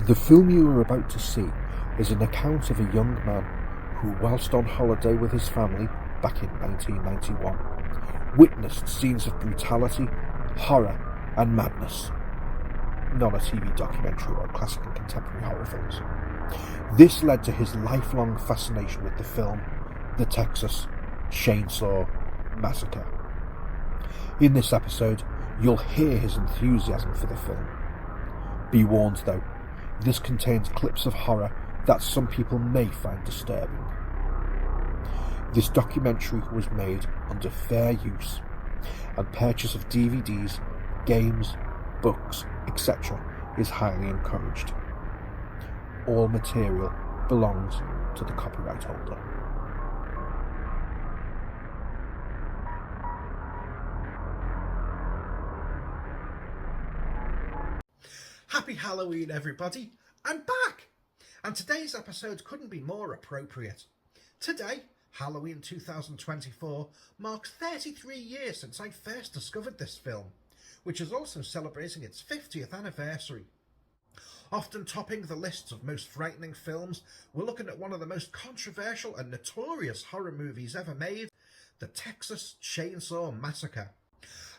The film you are about to see is an account of a young man who, whilst on holiday with his family back in 1991, witnessed scenes of brutality, horror and madness. Not a TV documentary or classic and contemporary horror films. This led to his lifelong fascination with the film The Texas Chainsaw Massacre. In this episode, you'll hear his enthusiasm for the film. Be warned though, this contains clips of horror that some people may find disturbing. This documentary was made under fair use, and purchase of DVDs, games, books, etc. is highly encouraged. All material belongs to the copyright holder. Happy Halloween, everybody! I'm back! And today's episode couldn't be more appropriate. Today, Halloween 2024, marks 33 years since I first discovered this film, which is also celebrating its 50th anniversary. Often topping the lists of most frightening films, we're looking at one of the most controversial and notorious horror movies ever made, the Texas Chainsaw Massacre.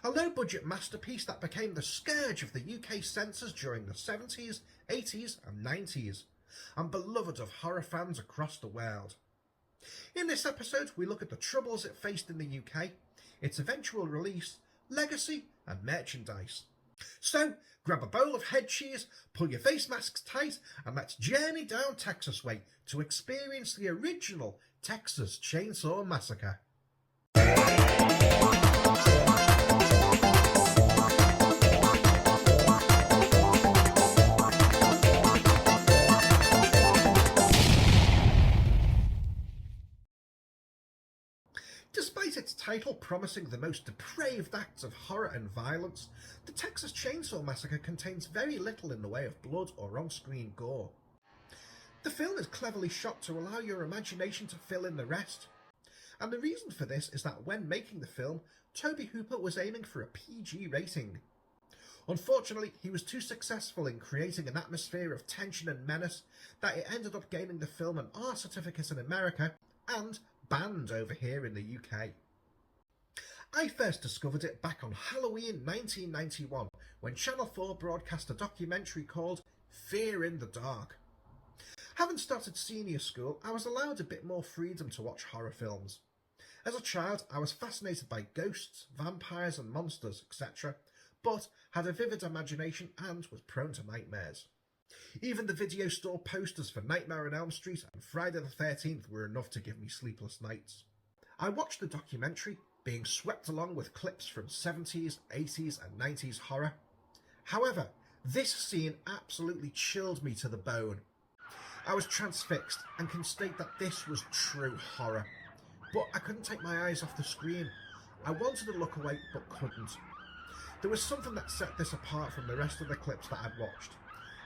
A low-budget masterpiece that became the scourge of the UK censors during the 70s, 80s and 90s, and beloved of horror fans across the world. In this episode, we look at the troubles it faced in the UK, its eventual release, legacy and merchandise. So, grab a bowl of head cheese, pull your face masks tight, and let's journey down Texas way to experience the original Texas Chainsaw Massacre. Despite its title promising the most depraved acts of horror and violence, the Texas Chainsaw Massacre contains very little in the way of blood or on-screen gore. The film is cleverly shot to allow your imagination to fill in the rest. And the reason for this is that when making the film, Tobe Hooper was aiming for a PG rating. Unfortunately, he was too successful in creating an atmosphere of tension and menace that it ended up gaining the film an R certificate in America and banned over here in the UK. I first discovered it back on Halloween 1991 when Channel 4 broadcast a documentary called Fear in the Dark. Having started senior school, I was allowed a bit more freedom to watch horror films. As a child, I was fascinated by ghosts, vampires and monsters, etc., but had a vivid imagination and was prone to nightmares. Even the video store posters for Nightmare on Elm Street and Friday the 13th were enough to give me sleepless nights. I watched the documentary, being swept along with clips from 70s, 80s and 90s horror. However, this scene absolutely chilled me to the bone. I was transfixed and can state that this was true horror. But I couldn't take my eyes off the screen. I wanted to look away but couldn't. There was something that set this apart from the rest of the clips that I'd watched.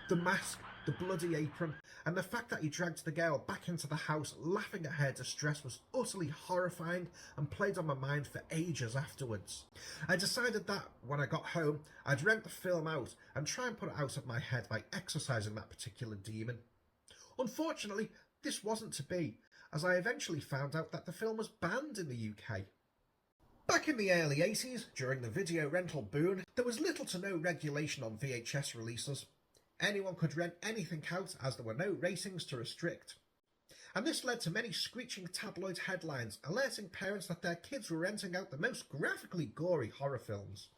The mask, the bloody apron, and the fact that he dragged the girl back into the house laughing at her distress was utterly horrifying and played on my mind for ages afterwards. I decided that, when I got home, I'd rent the film out and try and put it out of my head by exorcising that particular demon. Unfortunately, this wasn't to be, as I eventually found out that the film was banned in the UK. Back in the early 80s, during the video rental boom, there was little to no regulation on VHS releases. Anyone could rent anything out as there were no ratings to restrict. And this led to many screeching tabloid headlines alerting parents that their kids were renting out the most graphically gory horror films.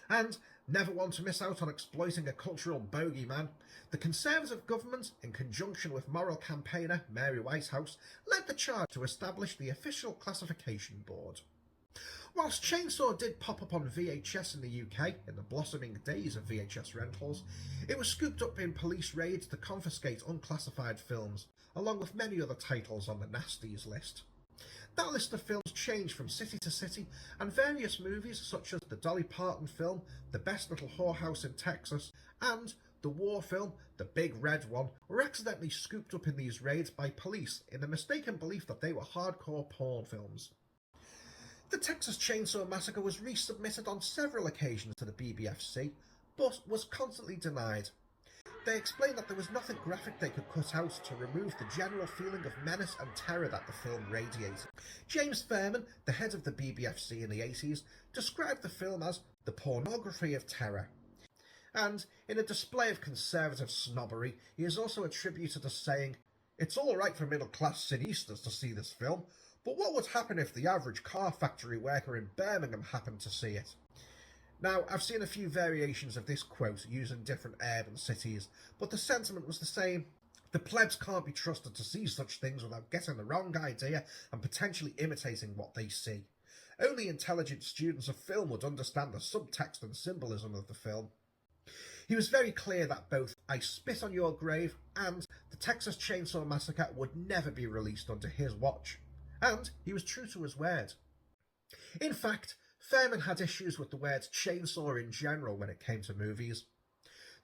And, never one to miss out on exploiting a cultural bogeyman, the Conservative government, in conjunction with moral campaigner Mary Whitehouse, led the charge to establish the Official Classification Board. Whilst Chainsaw did pop up on VHS in the UK in the blossoming days of VHS rentals, it was scooped up in police raids to confiscate unclassified films, along with many other titles on the Nasties list. That list of films changed from city to city, and various movies such as the Dolly Parton film, The Best Little Whorehouse in Texas, and the war film, The Big Red One, were accidentally scooped up in these raids by police in the mistaken belief that they were hardcore porn films. The Texas Chainsaw Massacre was resubmitted on several occasions to the BBFC, but was constantly denied. They explained that there was nothing graphic they could cut out to remove the general feeling of menace and terror that the film radiated. James Fairman, the head of the BBFC in the 80s, described the film as the pornography of terror. And, in a display of conservative snobbery, he is also attributed as saying, "It's all right for middle-class cineastas to see this film, but what would happen if the average car factory worker in Birmingham happened to see it?" Now, I've seen a few variations of this quote used in different urban cities, but the sentiment was the same. The plebs can't be trusted to see such things without getting the wrong idea and potentially imitating what they see. Only intelligent students of film would understand the subtext and symbolism of the film. He was very clear that both I Spit on Your Grave and the Texas Chainsaw Massacre would never be released under his watch. And he was true to his word. In fact, Fairman had issues with the word chainsaw in general when it came to movies.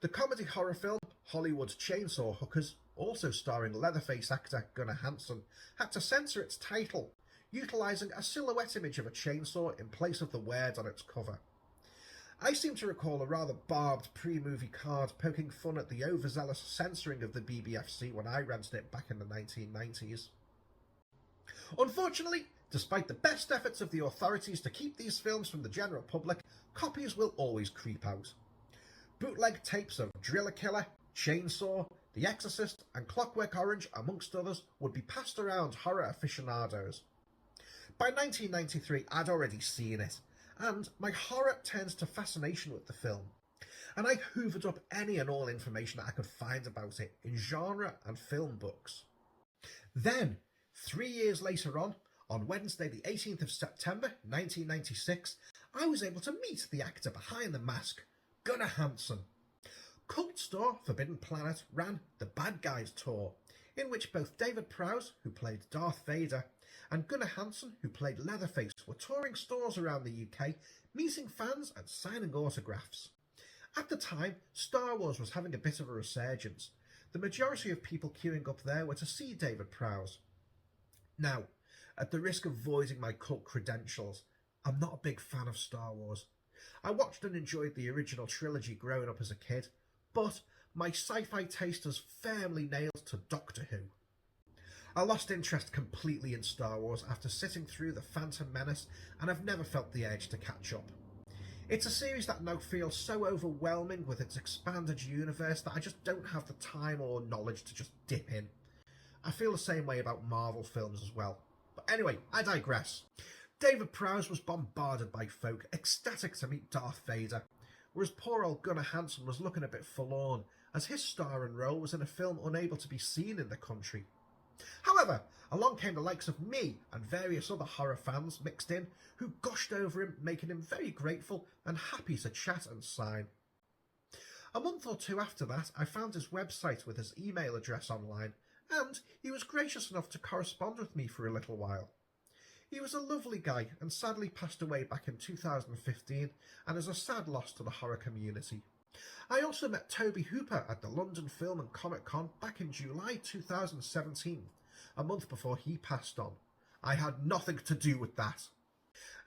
The comedy horror film Hollywood Chainsaw Hookers, also starring Leatherface actor Gunnar Hansen, had to censor its title, utilising a silhouette image of a chainsaw in place of the word on its cover. I seem to recall a rather barbed pre-movie card poking fun at the overzealous censoring of the BBFC when I rented it back in the 1990s. Unfortunately, despite the best efforts of the authorities to keep these films from the general public, copies will always creep out. Bootleg tapes of Driller Killer, Chainsaw, The Exorcist and Clockwork Orange, amongst others, would be passed around horror aficionados. By 1993, I'd already seen it, and my horror turns to fascination with the film, and I hoovered up any and all information that I could find about it in genre and film books. Then, 3 years later on Wednesday the 18th of September 1996, I was able to meet the actor behind the mask, Gunnar Hansen. Cult store Forbidden Planet ran the Bad Guys Tour, in which both David Prowse, who played Darth Vader, and Gunnar Hansen, who played Leatherface, were touring stores around the UK, meeting fans and signing autographs. At the time, Star Wars was having a bit of a resurgence. The majority of people queuing up there were to see David Prowse. Now, at the risk of voiding my cult credentials, I'm not a big fan of Star Wars. I watched and enjoyed the original trilogy growing up as a kid, but my sci-fi taste has firmly nailed to Doctor Who. I lost interest completely in Star Wars after sitting through The Phantom Menace, and I've never felt the urge to catch up. It's a series that now feels so overwhelming with its expanded universe that I just don't have the time or knowledge to just dip in. I feel the same way about Marvel films as well. But anyway, I digress. David Prowse was bombarded by folk, ecstatic to meet Darth Vader, whereas poor old Gunnar Hansen was looking a bit forlorn, as his starring role was in a film unable to be seen in the country. However, along came the likes of me and various other horror fans mixed in, who gushed over him, making him very grateful and happy to chat and sign. A month or two after that, I found his website with his email address online, and he was gracious enough to correspond with me for a little while. He was a lovely guy and sadly passed away back in 2015 and is a sad loss to the horror community. I also met Tobe Hooper at the London Film and Comic Con back in July 2017, a month before he passed on. I had nothing to do with that.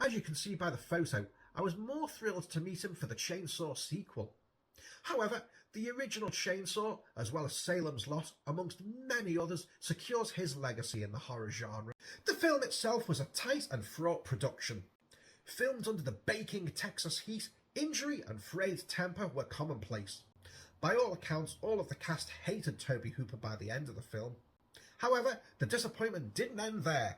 As you can see by the photo, I was more thrilled to meet him for the Chainsaw sequel. However, the original Chainsaw, as well as Salem's Lot, amongst many others, secures his legacy in the horror genre. The film itself was a tight and fraught production. Filmed under the baking Texas heat, injury and frayed temper were commonplace. By all accounts, all of the cast hated Tobe Hooper by the end of the film. However, the disappointment didn't end there.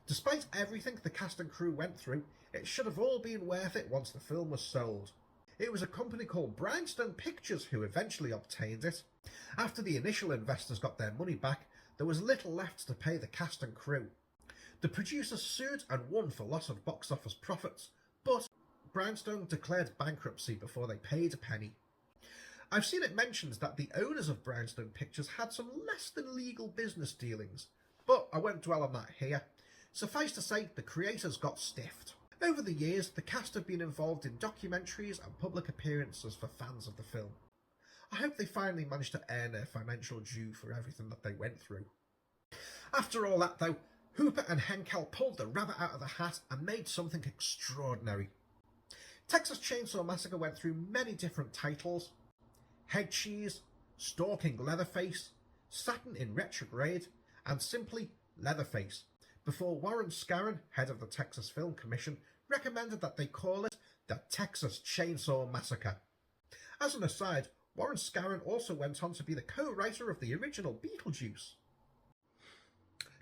Despite everything the cast and crew went through, it should have all been worth it once the film was sold. It was a company called Brownstone Pictures who eventually obtained it. After the initial investors got their money back, there was little left to pay the cast and crew. The producers sued and won for loss of box office profits, but Brownstone declared bankruptcy before they paid a penny. I've seen it mentioned that the owners of Brownstone Pictures had some less than legal business dealings, but I won't dwell on that here. Suffice to say, the creators got stiffed. Over the years, the cast have been involved in documentaries and public appearances for fans of the film. I hope they finally managed to earn their financial due for everything that they went through. After all that though, Hooper and Henkel pulled the rabbit out of the hat and made something extraordinary. Texas Chainsaw Massacre went through many different titles: Head Cheese, stalking Leatherface, Saturn in retrograde, and simply Leatherface, before Warren Scarron, head of the Texas Film Commission, recommended that they call it the Texas Chainsaw Massacre. As an aside, Warren Scarron also went on to be the co-writer of the original Beetlejuice.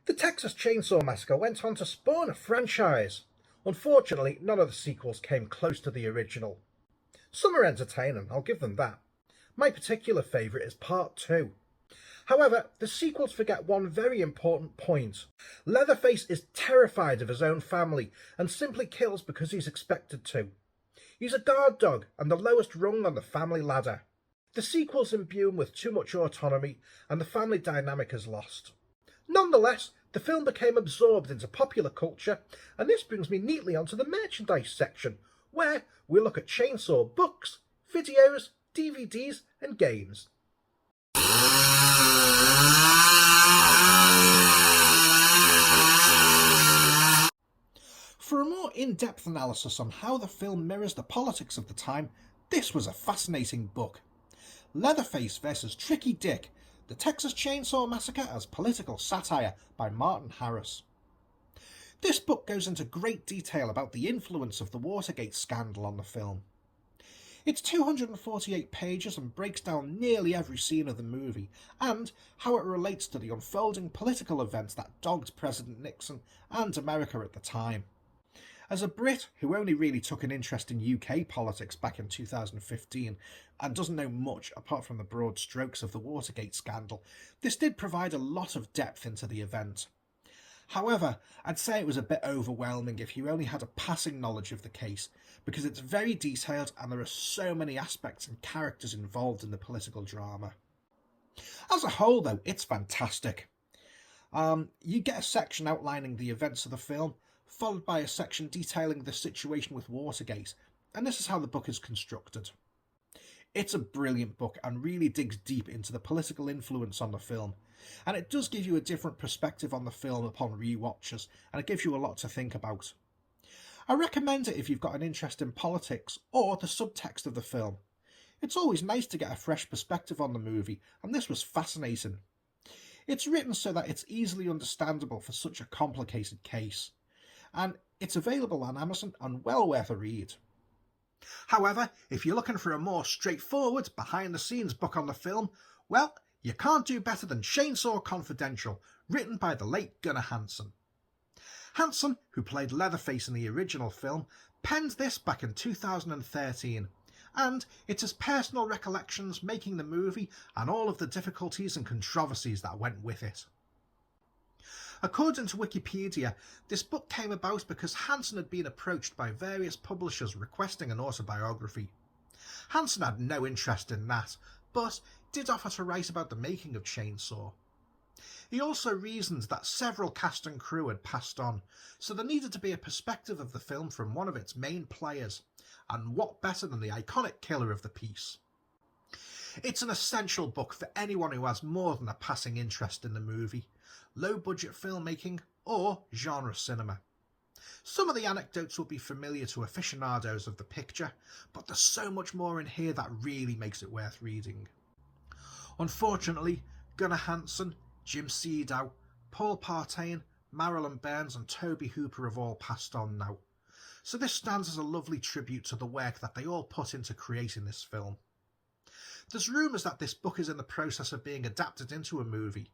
The Texas Chainsaw Massacre went on to spawn a franchise. Unfortunately, none of the sequels came close to the original. Some are entertaining, I'll give them that. My particular favourite is Part 2. However, the sequels forget one very important point. Leatherface is terrified of his own family and simply kills because he's expected to. He's a guard dog and the lowest rung on the family ladder. The sequels imbue him with too much autonomy and the family dynamic is lost. Nonetheless, the film became absorbed into popular culture, and this brings me neatly onto the merchandise section, where we look at chainsaw books, videos, DVDs and games. For a more in-depth analysis on how the film mirrors the politics of the time, this was a fascinating book. Leatherface vs. Tricky Dick, The Texas Chainsaw Massacre as Political Satire by Martin Harris. This book goes into great detail about the influence of the Watergate scandal on the film. It's 248 pages and breaks down nearly every scene of the movie and how it relates to the unfolding political events that dogged President Nixon and America at the time. As a Brit who only really took an interest in UK politics back in 2015 and doesn't know much apart from the broad strokes of the Watergate scandal, this did provide a lot of depth into the event. However, I'd say it was a bit overwhelming if you only had a passing knowledge of the case, because it's very detailed and there are so many aspects and characters involved in the political drama. As a whole though, it's fantastic. You get a section outlining the events of the film, followed by a section detailing the situation with Watergate, and this is how the book is constructed. It's a brilliant book and really digs deep into the political influence on the film, and it does give you a different perspective on the film upon rewatches, and it gives you a lot to think about. I recommend it if you've got an interest in politics or the subtext of the film. It's always nice to get a fresh perspective on the movie, and this was fascinating. It's written so that it's easily understandable for such a complicated case, and it's available on Amazon and well worth a read. However, if you're looking for a more straightforward, behind-the-scenes book on the film, well, you can't do better than Chainsaw Confidential, written by the late Gunnar Hansen. Hansen, who played Leatherface in the original film, penned this back in 2013, and it's his personal recollections making the movie and all of the difficulties and controversies that went with it. According to Wikipedia, this book came about because Hansen had been approached by various publishers requesting an autobiography. Hansen had no interest in that, but did offer to write about the making of Chainsaw. He also reasoned that several cast and crew had passed on, so there needed to be a perspective of the film from one of its main players, and what better than the iconic killer of the piece. It's an essential book for anyone who has more than a passing interest in the movie, low-budget filmmaking, or genre cinema. Some of the anecdotes will be familiar to aficionados of the picture, but there's so much more in here that really makes it worth reading. Unfortunately, Gunnar Hansen, Jim Seedow, Paul Partain, Marilyn Burns and Tobe Hooper have all passed on now, so this stands as a lovely tribute to the work that they all put into creating this film. There's rumours that this book is in the process of being adapted into a movie.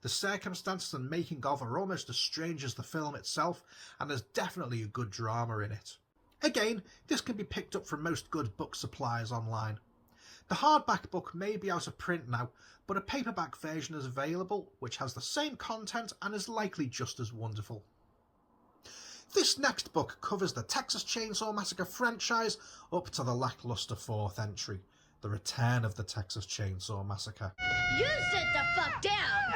The circumstances and making of are almost as strange as the film itself, and there's definitely a good drama in it. Again, this can be picked up from most good book suppliers online. The hardback book may be out of print now, but a paperback version is available, which has the same content and is likely just as wonderful. This next book covers the Texas Chainsaw Massacre franchise up to the lackluster 4th entry, The Return of the Texas Chainsaw Massacre. You sit the fuck down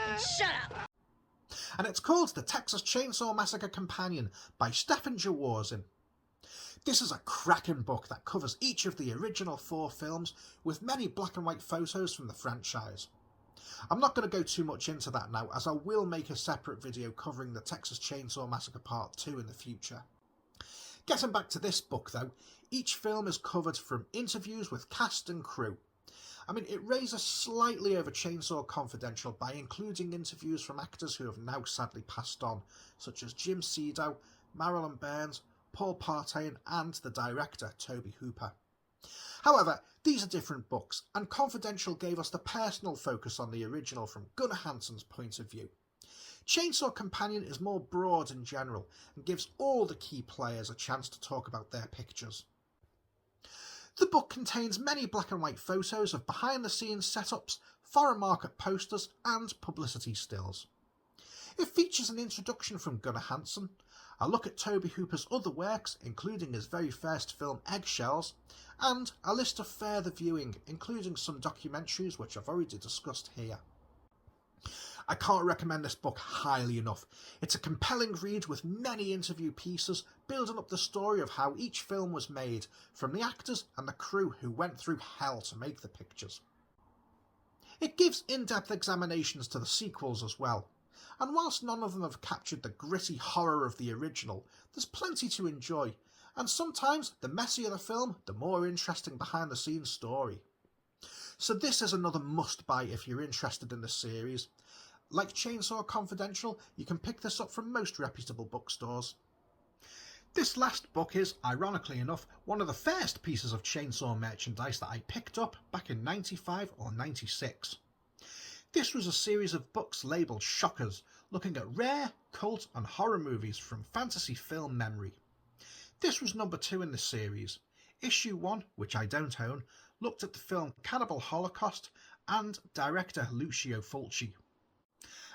and shut up. And it's called The Texas Chainsaw Massacre Companion by Stefan Jaworsin. This is a cracking book that covers each of the original 4 films with many black and white photos from the franchise. I'm not going to go too much into that now, as I will make a separate video covering the Texas Chainsaw Massacre Part 2 in the future. Getting back to this book though, each film is covered from interviews with cast and crew, I mean, it raises slightly over Chainsaw Confidential by including interviews from actors who have now sadly passed on, such as Jim Cedo, Marilyn Burns, Paul Partain, and the director, Tobe Hooper. However, these are different books, and Confidential gave us the personal focus on the original from Gunnar Hanson's point of view. Chainsaw Companion is more broad in general, and gives all the key players a chance to talk about their pictures. The book contains many black and white photos of behind-the-scenes setups, foreign market posters, and publicity stills. It features an introduction from Gunnar Hansen, a look at Tobe Hooper's other works, including his very first film Eggshells, and a list of further viewing, including some documentaries which I've already discussed here. I can't recommend this book highly enough. It's a compelling read with many interview pieces, building up the story of how each film was made, from the actors and the crew who went through hell to make the pictures. It gives in-depth examinations to the sequels as well, and whilst none of them have captured the gritty horror of the original, there's plenty to enjoy, and sometimes the messier the film, the more interesting behind-the-scenes story. So this is another must-buy if you're interested in the series. Like Chainsaw Confidential, you can pick this up from most reputable bookstores. This last book is, ironically enough, one of the first pieces of Chainsaw merchandise that I picked up back in 95 or 96. This was a series of books labelled Shockers, looking at rare, cult and horror movies from fantasy film memory. This was number 2 in the series. Issue 1, which I don't own, looked at the film Cannibal Holocaust and director Lucio Fulci.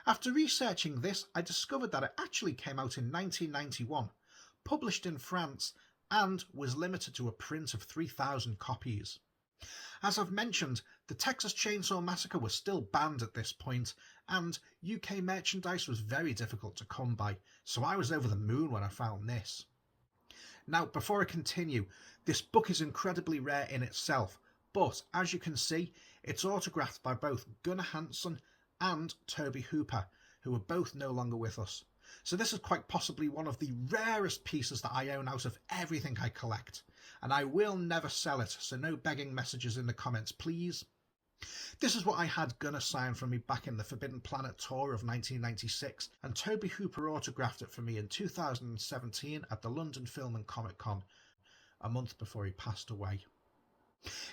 After researching this, I discovered that it actually came out in 1991, published in France, and was limited to a print of 3,000 copies. As I've mentioned, the Texas Chainsaw Massacre was still banned at this point, and UK merchandise was very difficult to come by, so I was over the moon when I found this. Now, before I continue, this book is incredibly rare in itself, but as you can see, it's autographed by both Gunnar Hansen and Tobe Hooper, who are both no longer with us. So this is quite possibly one of the rarest pieces that I own out of everything I collect, and I will never sell it, so no begging messages in the comments, please. This is what I had Gunnar sign for me back in the Forbidden Planet tour of 1996, and Tobe Hooper autographed it for me in 2017 at the London Film and Comic Con, a month before he passed away.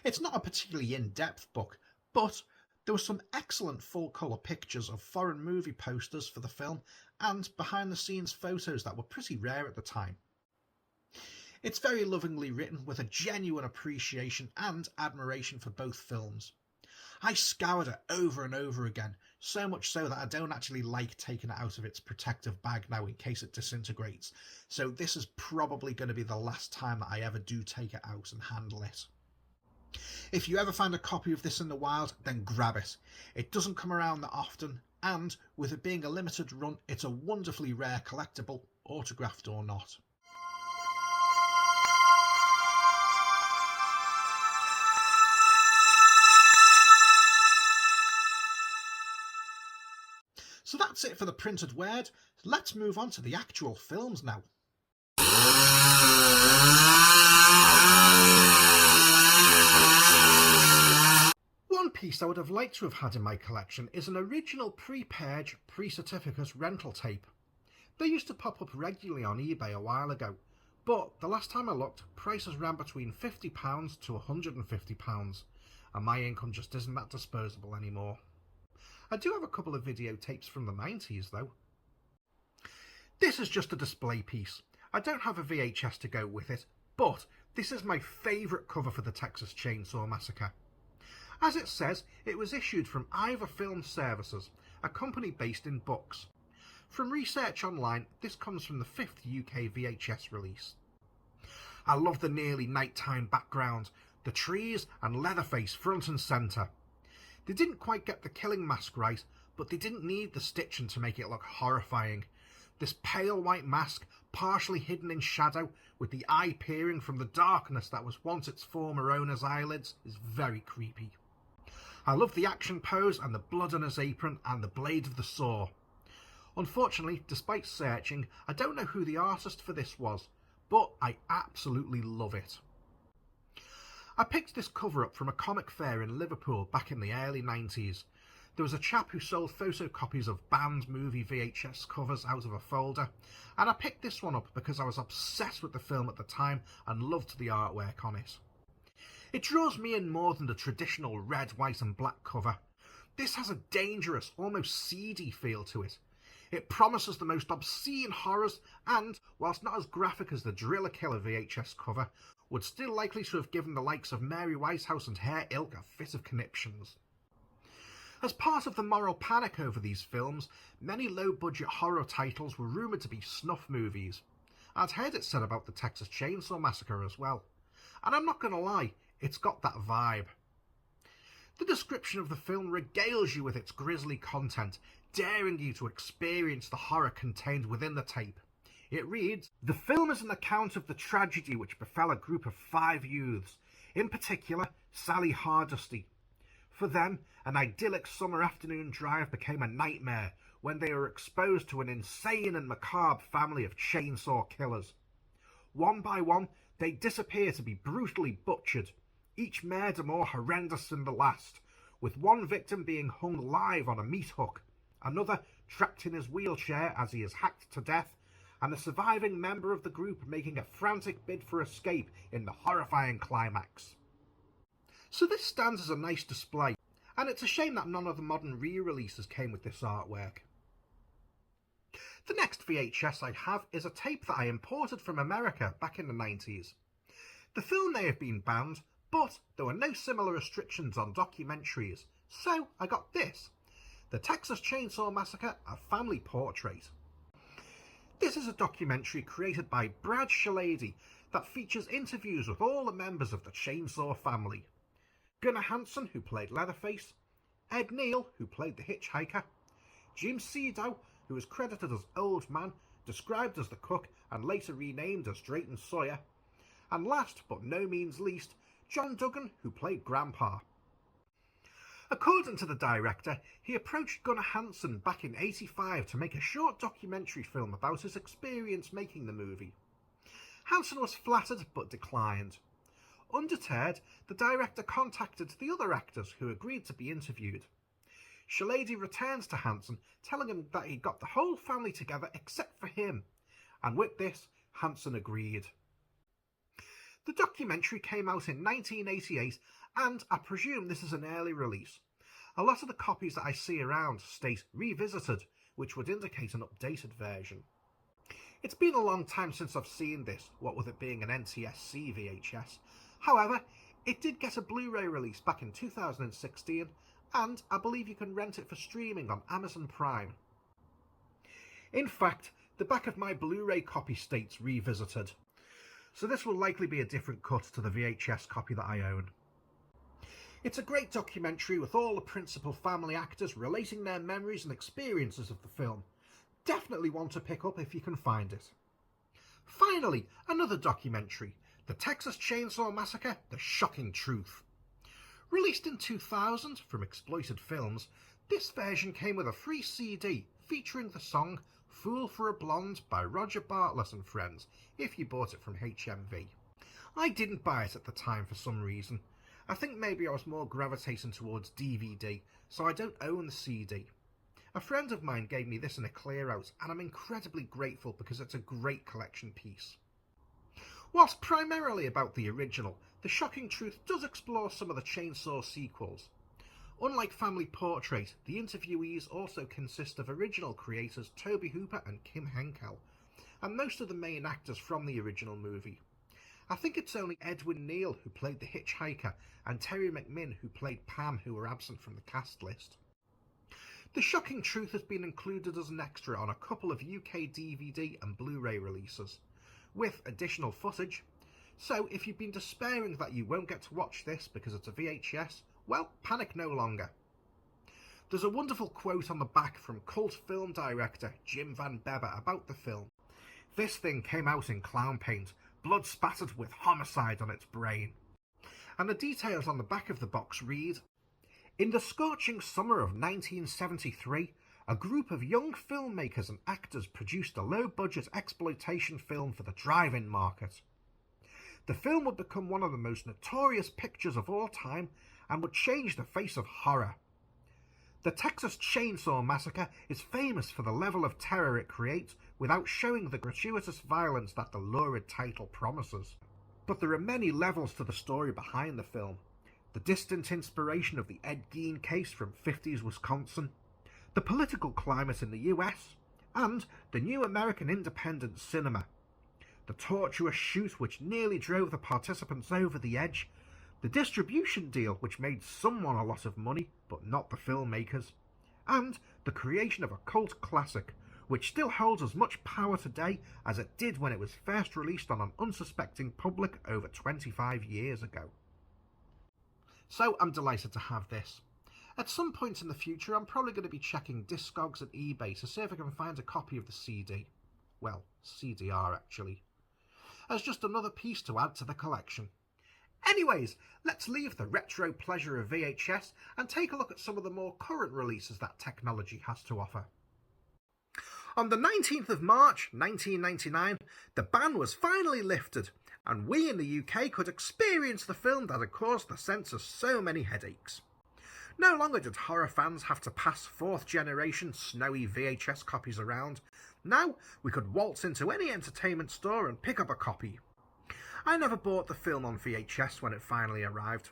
It's not a particularly in-depth book, but there were some excellent full-colour pictures of foreign movie posters for the film and behind-the-scenes photos that were pretty rare at the time. It's very lovingly written with a genuine appreciation and admiration for both films. I scoured it over and over again, so much so that I don't actually like taking it out of its protective bag now in case it disintegrates, so this is probably going to be the last time that I ever do take it out and handle it. If you ever find a copy of this in the wild, then grab it. It doesn't come around that often, and with it being a limited run, it's a wonderfully rare collectible, autographed or not. So that's it for the printed word. Let's move on to the actual films now. One piece I would have liked to have had in my collection is an original pre-purge, pre-certificate rental tape. They used to pop up regularly on eBay a while ago, but the last time I looked, prices ran between £50 to £150, and my income just isn't that disposable anymore. I do have a couple of videotapes from the 90s though. This is just a display piece. I don't have a VHS to go with it, but this is my favourite cover for the Texas Chainsaw Massacre. As it says, it was issued from Ivor Film Services, a company based in Bucks. From research online, this comes from the 5th UK VHS release. I love the nearly nighttime background, the trees and Leatherface front and centre. They didn't quite get the killing mask right, but they didn't need the stitching to make it look horrifying. This pale white mask, partially hidden in shadow, with the eye peering from the darkness that was once its former owner's eyelids, is very creepy. I love the action pose and the blood on his apron and the blade of the saw. Unfortunately, despite searching, I don't know who the artist for this was, but I absolutely love it. I picked this cover up from a comic fair in Liverpool back in the early 90s. There was a chap who sold photocopies of banned movie VHS covers out of a folder, and I picked this one up because I was obsessed with the film at the time and loved the artwork on it. It draws me in more than the traditional red, white and black cover. This has a dangerous, almost seedy feel to it. It promises the most obscene horrors and, whilst not as graphic as the Driller Killer VHS cover, would still likely to have given the likes of Mary Whitehouse and her ilk a fit of conniptions. As part of the moral panic over these films, many low-budget horror titles were rumoured to be snuff movies. I'd heard it said about the Texas Chainsaw Massacre as well. And I'm not going to lie, it's got that vibe. The description of the film regales you with its grisly content, daring you to experience the horror contained within the tape. It reads, "The film is an account of the tragedy which befell a group of 5 youths, in particular Sally Hardesty. For them, an idyllic summer afternoon drive became a nightmare when they were exposed to an insane and macabre family of chainsaw killers. One by one, they disappear to be brutally butchered, each murder more horrendous than the last, with one victim being hung live on a meat hook, another trapped in his wheelchair as he is hacked to death, and a surviving member of the group making a frantic bid for escape in the horrifying climax." So this stands as a nice display, and it's a shame that none of the modern re-releases came with this artwork. The next VHS I have is a tape that I imported from America back in the 90s. The film may have been banned, but there were no similar restrictions on documentaries, so I got this, The Texas Chainsaw Massacre, A Family Portrait. This is a documentary created by Brad Shalady that features interviews with all the members of the Chainsaw family. Gunnar Hansen, who played Leatherface, Ed Neal, who played the hitchhiker, Jim Cedo, who is credited as Old Man, described as the cook and later renamed as Drayton Sawyer, and last but no means least, John Duggan, who played Grandpa. According to the director, he approached Gunnar Hansen back in '85 to make a short documentary film about his experience making the movie. Hansen was flattered but declined. Undeterred, the director contacted the other actors who agreed to be interviewed. Shalady returns to Hansen, telling him that he got the whole family together except for him, and with this, Hansen agreed. The documentary came out in 1988, and I presume this is an early release. A lot of the copies that I see around state revisited, which would indicate an updated version. It's been a long time since I've seen this, what with it being an NTSC VHS. However, it did get a Blu-ray release back in 2016, and I believe you can rent it for streaming on Amazon Prime. In fact, the back of my Blu-ray copy states revisited, so this will likely be a different cut to the VHS copy that I own. It's a great documentary with all the principal family actors relating their memories and experiences of the film. Definitely one to pick up if you can find it. Finally, another documentary, The Texas Chainsaw Massacre, The Shocking Truth. Released in 2000 from Exploited Films, this version came with a free CD featuring the song Fool for a Blonde by Roger Bartlett and Friends, if you bought it from HMV. I didn't buy it at the time for some reason. I think maybe I was more gravitating towards DVD, so I don't own the CD. A friend of mine gave me this in a clear out, and I'm incredibly grateful because it's a great collection piece. Whilst primarily about the original, The Shocking Truth does explore some of the Chainsaw sequels. Unlike Family Portrait, the interviewees also consist of original creators Tobe Hooper and Kim Henkel, and most of the main actors from the original movie. I think it's only Edwin Neal, who played the hitchhiker, and Terry McMinn, who played Pam, who were absent from the cast list. The Shocking Truth has been included as an extra on a couple of UK DVD and Blu-ray releases, with additional footage, so if you've been despairing that you won't get to watch this because it's a VHS, well, panic no longer. There's a wonderful quote on the back from cult film director Jim Van Bebber about the film. This thing came out in clown paint, blood spattered with homicide on its brain. And the details on the back of the box read, "In the scorching summer of 1973, a group of young filmmakers and actors produced a low-budget exploitation film for the drive-in market. the film would become one of the most notorious pictures of all time and would change the face of horror. The Texas Chainsaw Massacre is famous for the level of terror it creates without showing the gratuitous violence that the lurid title promises. But there are many levels to the story behind the film. The distant inspiration of the Ed Gein case from 50s Wisconsin, the political climate in the US, and the new American independent cinema. The tortuous shoot which nearly drove the participants over the edge, the distribution deal which made someone a lot of money, but not the filmmakers, and the creation of a cult classic which still holds as much power today as it did when it was first released on an unsuspecting public over 25 years ago. So I'm delighted to have this. At some point in the future I'm probably going to be checking Discogs and eBay to see if I can find a copy of the CD. Well, CDR actually. As just another piece to add to the collection. Anyways, let's leave the retro pleasure of VHS and take a look at some of the more current releases that technology has to offer. On the 19th of March 1999, the ban was finally lifted, and we in the UK could experience the film that had caused the censors so many headaches. No longer did horror fans have to pass fourth generation snowy VHS copies around. Now we could waltz into any entertainment store and pick up a copy. I never bought the film on VHS when it finally arrived.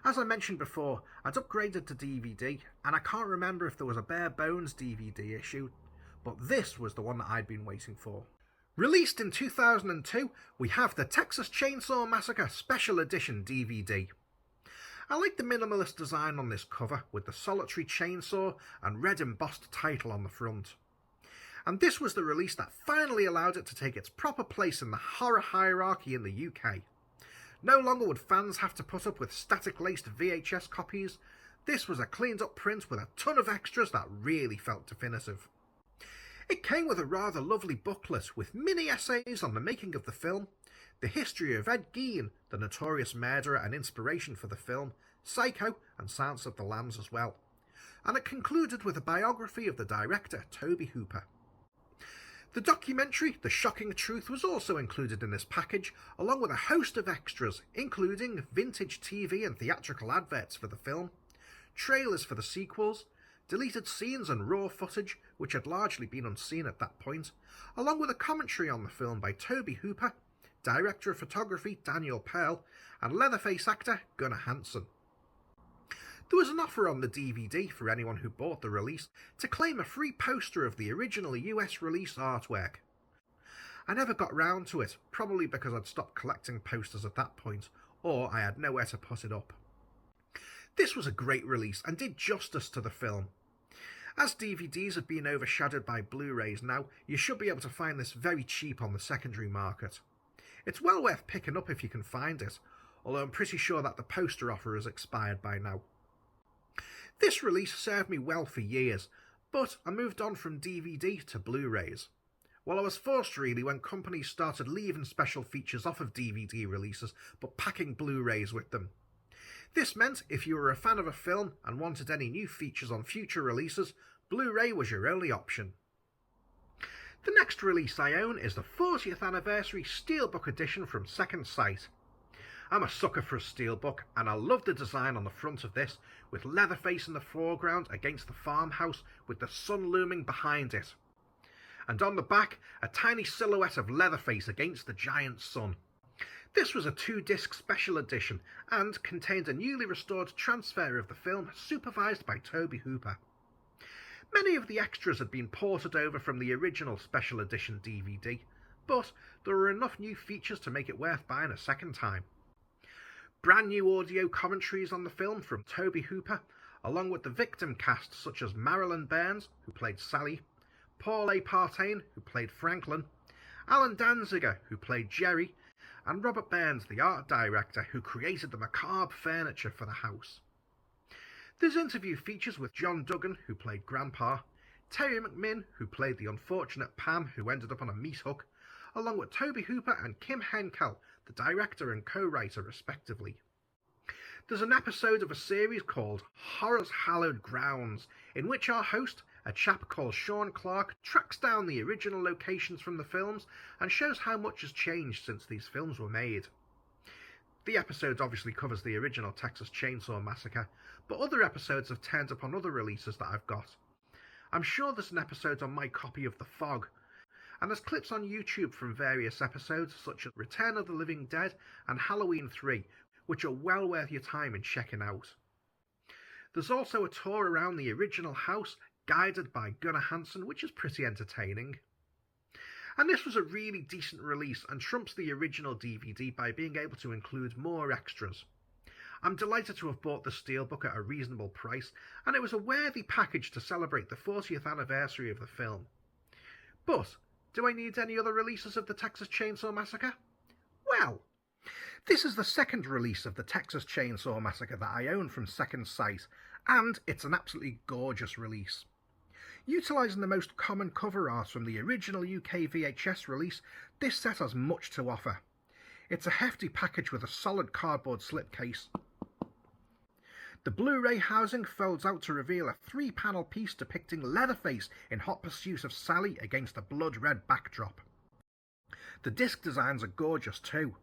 As I mentioned before, I'd upgraded to DVD, and I can't remember if there was a bare bones DVD issue, but this was the one that I'd been waiting for. Released in 2002, we have the Texas Chainsaw Massacre Special Edition DVD. I like the minimalist design on this cover with the solitary chainsaw and red embossed title on the front. And this was the release that finally allowed it to take its proper place in the horror hierarchy in the UK. No longer would fans have to put up with static-laced VHS copies. This was a cleaned-up print with a ton of extras that really felt definitive. It came with a rather lovely booklet with mini essays on the making of the film, the history of Ed Gein, the notorious murderer and inspiration for the film, Psycho and Silence of the Lambs as well. And it concluded with a biography of the director Tobe Hooper. The documentary The Shocking Truth was also included in this package, along with a host of extras, including vintage TV and theatrical adverts for the film, trailers for the sequels, deleted scenes and raw footage, which had largely been unseen at that point, along with a commentary on the film by Tobe Hooper, director of photography Daniel Pearl, and Leatherface actor Gunnar Hansen. There was an offer on the DVD for anyone who bought the release to claim a free poster of the original US release artwork. I never got round to it, probably because I'd stopped collecting posters at that point, or I had nowhere to put it up. This was a great release and did justice to the film. As DVDs have been overshadowed by Blu-rays now, you should be able to find this very cheap on the secondary market. It's well worth picking up if you can find it, although I'm pretty sure that the poster offer has expired by now. This release served me well for years, but I moved on from DVD to Blu-rays. Well, I was forced really when companies started leaving special features off of DVD releases, but packing Blu-rays with them. This meant if you were a fan of a film and wanted any new features on future releases, Blu-ray was your only option. The next release I own is the 40th anniversary Steelbook edition from Second Sight. I'm a sucker for a steelbook, and I love the design on the front of this, with Leatherface in the foreground against the farmhouse with the sun looming behind it. And on the back, a tiny silhouette of Leatherface against the giant sun. This was a 2-disc special edition and contained a newly restored transfer of the film supervised by Tobe Hooper. Many of the extras had been ported over from the original special edition DVD, but there were enough new features to make it worth buying a second time. Brand new audio commentaries on the film from Tobe Hooper, along with the victim cast such as Marilyn Burns, who played Sally, Paul A. Partain, who played Franklin, Alan Danziger, who played Jerry, and Robert Burns, the art director, who created the macabre furniture for the house. There's interview features with John Duggan, who played Grandpa, Terry McMinn, who played the unfortunate Pam, who ended up on a meat hook, along with Tobe Hooper and Kim Henkel, the director and co-writer respectively. There's an episode of a series called Horror's Hallowed Grounds, in which our host, a chap called Sean Clark, tracks down the original locations from the films and shows how much has changed since these films were made. The episode obviously covers the original Texas Chainsaw Massacre, but other episodes have turned up on other releases that I've got. I'm sure there's an episode on my copy of The Fog, and there's clips on YouTube from various episodes such as Return of the Living Dead and Halloween 3, which are well worth your time in checking out. There's also a tour around the original house, guided by Gunnar Hansen, which is pretty entertaining. And this was a really decent release and trumps the original DVD by being able to include more extras. I'm delighted to have bought the steelbook at a reasonable price, and it was a worthy package to celebrate the 40th anniversary of the film. But, do I need any other releases of the Texas Chainsaw Massacre? Well, this is the second release of the Texas Chainsaw Massacre that I own from Second Sight, and it's an absolutely gorgeous release. Utilising the most common cover art from the original UK VHS release, this set has much to offer. It's a hefty package with a solid cardboard slipcase. The Blu-ray housing folds out to reveal a 3-panel piece depicting Leatherface in hot pursuit of Sally against a blood-red backdrop. The disc designs are gorgeous too.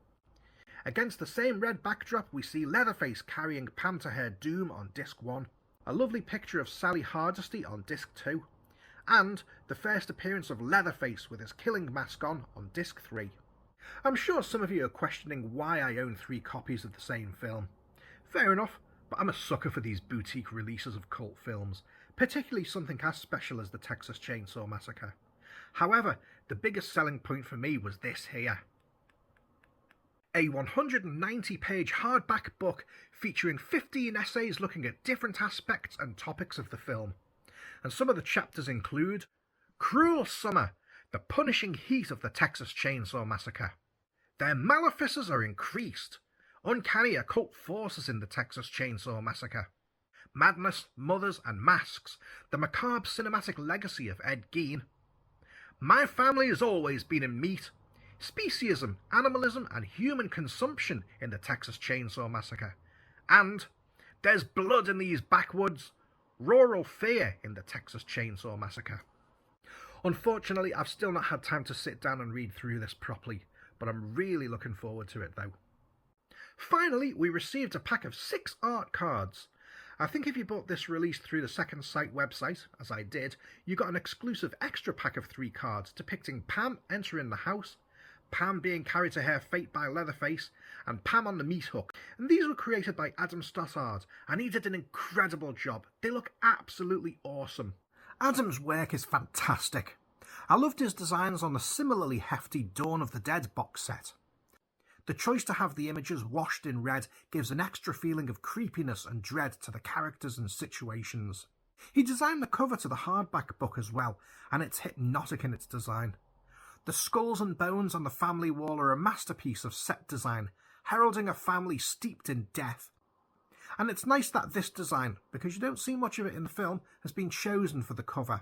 Against the same red backdrop we see Leatherface carrying Pam to her doom on disc 1, a lovely picture of Sally Hardesty on disc 2, and the first appearance of Leatherface with his killing mask on disc 3. I'm sure some of you are questioning why I own 3 copies of the same film. Fair enough, but I'm a sucker for these boutique releases of cult films, particularly something as special as the Texas Chainsaw Massacre. However, the biggest selling point for me was this here. A 190-page hardback book featuring 15 essays looking at different aspects and topics of the film. And some of the chapters include Cruel Summer, the punishing heat of the Texas Chainsaw Massacre. Their malefices are increased. Uncanny occult forces in the Texas Chainsaw Massacre. Madness, Mothers and Masks, the macabre cinematic legacy of Ed Gein. My family has always been in meat. Speciesism, animalism and human consumption in the Texas Chainsaw Massacre. And there's blood in these backwoods. Rural fear in the Texas Chainsaw Massacre. Unfortunately, I've still not had time to sit down and read through this properly, but I'm really looking forward to it though. Finally, we received a pack of 6 art cards. I think if you bought this release through the Second Sight website, as I did, you got an exclusive extra pack of 3 cards depicting Pam entering the house, Pam being carried to her fate by Leatherface, and Pam on the meat hook. And these were created by Adam Stossard, and he did an incredible job. They look absolutely awesome. Adam's work is fantastic. I loved his designs on the similarly hefty Dawn of the Dead box set. The choice to have the images washed in red gives an extra feeling of creepiness and dread to the characters and situations. He designed the cover to the hardback book as well, and it's hypnotic in its design. The skulls and bones on the family wall are a masterpiece of set design, heralding a family steeped in death. And it's nice that this design, because you don't see much of it in the film, has been chosen for the cover.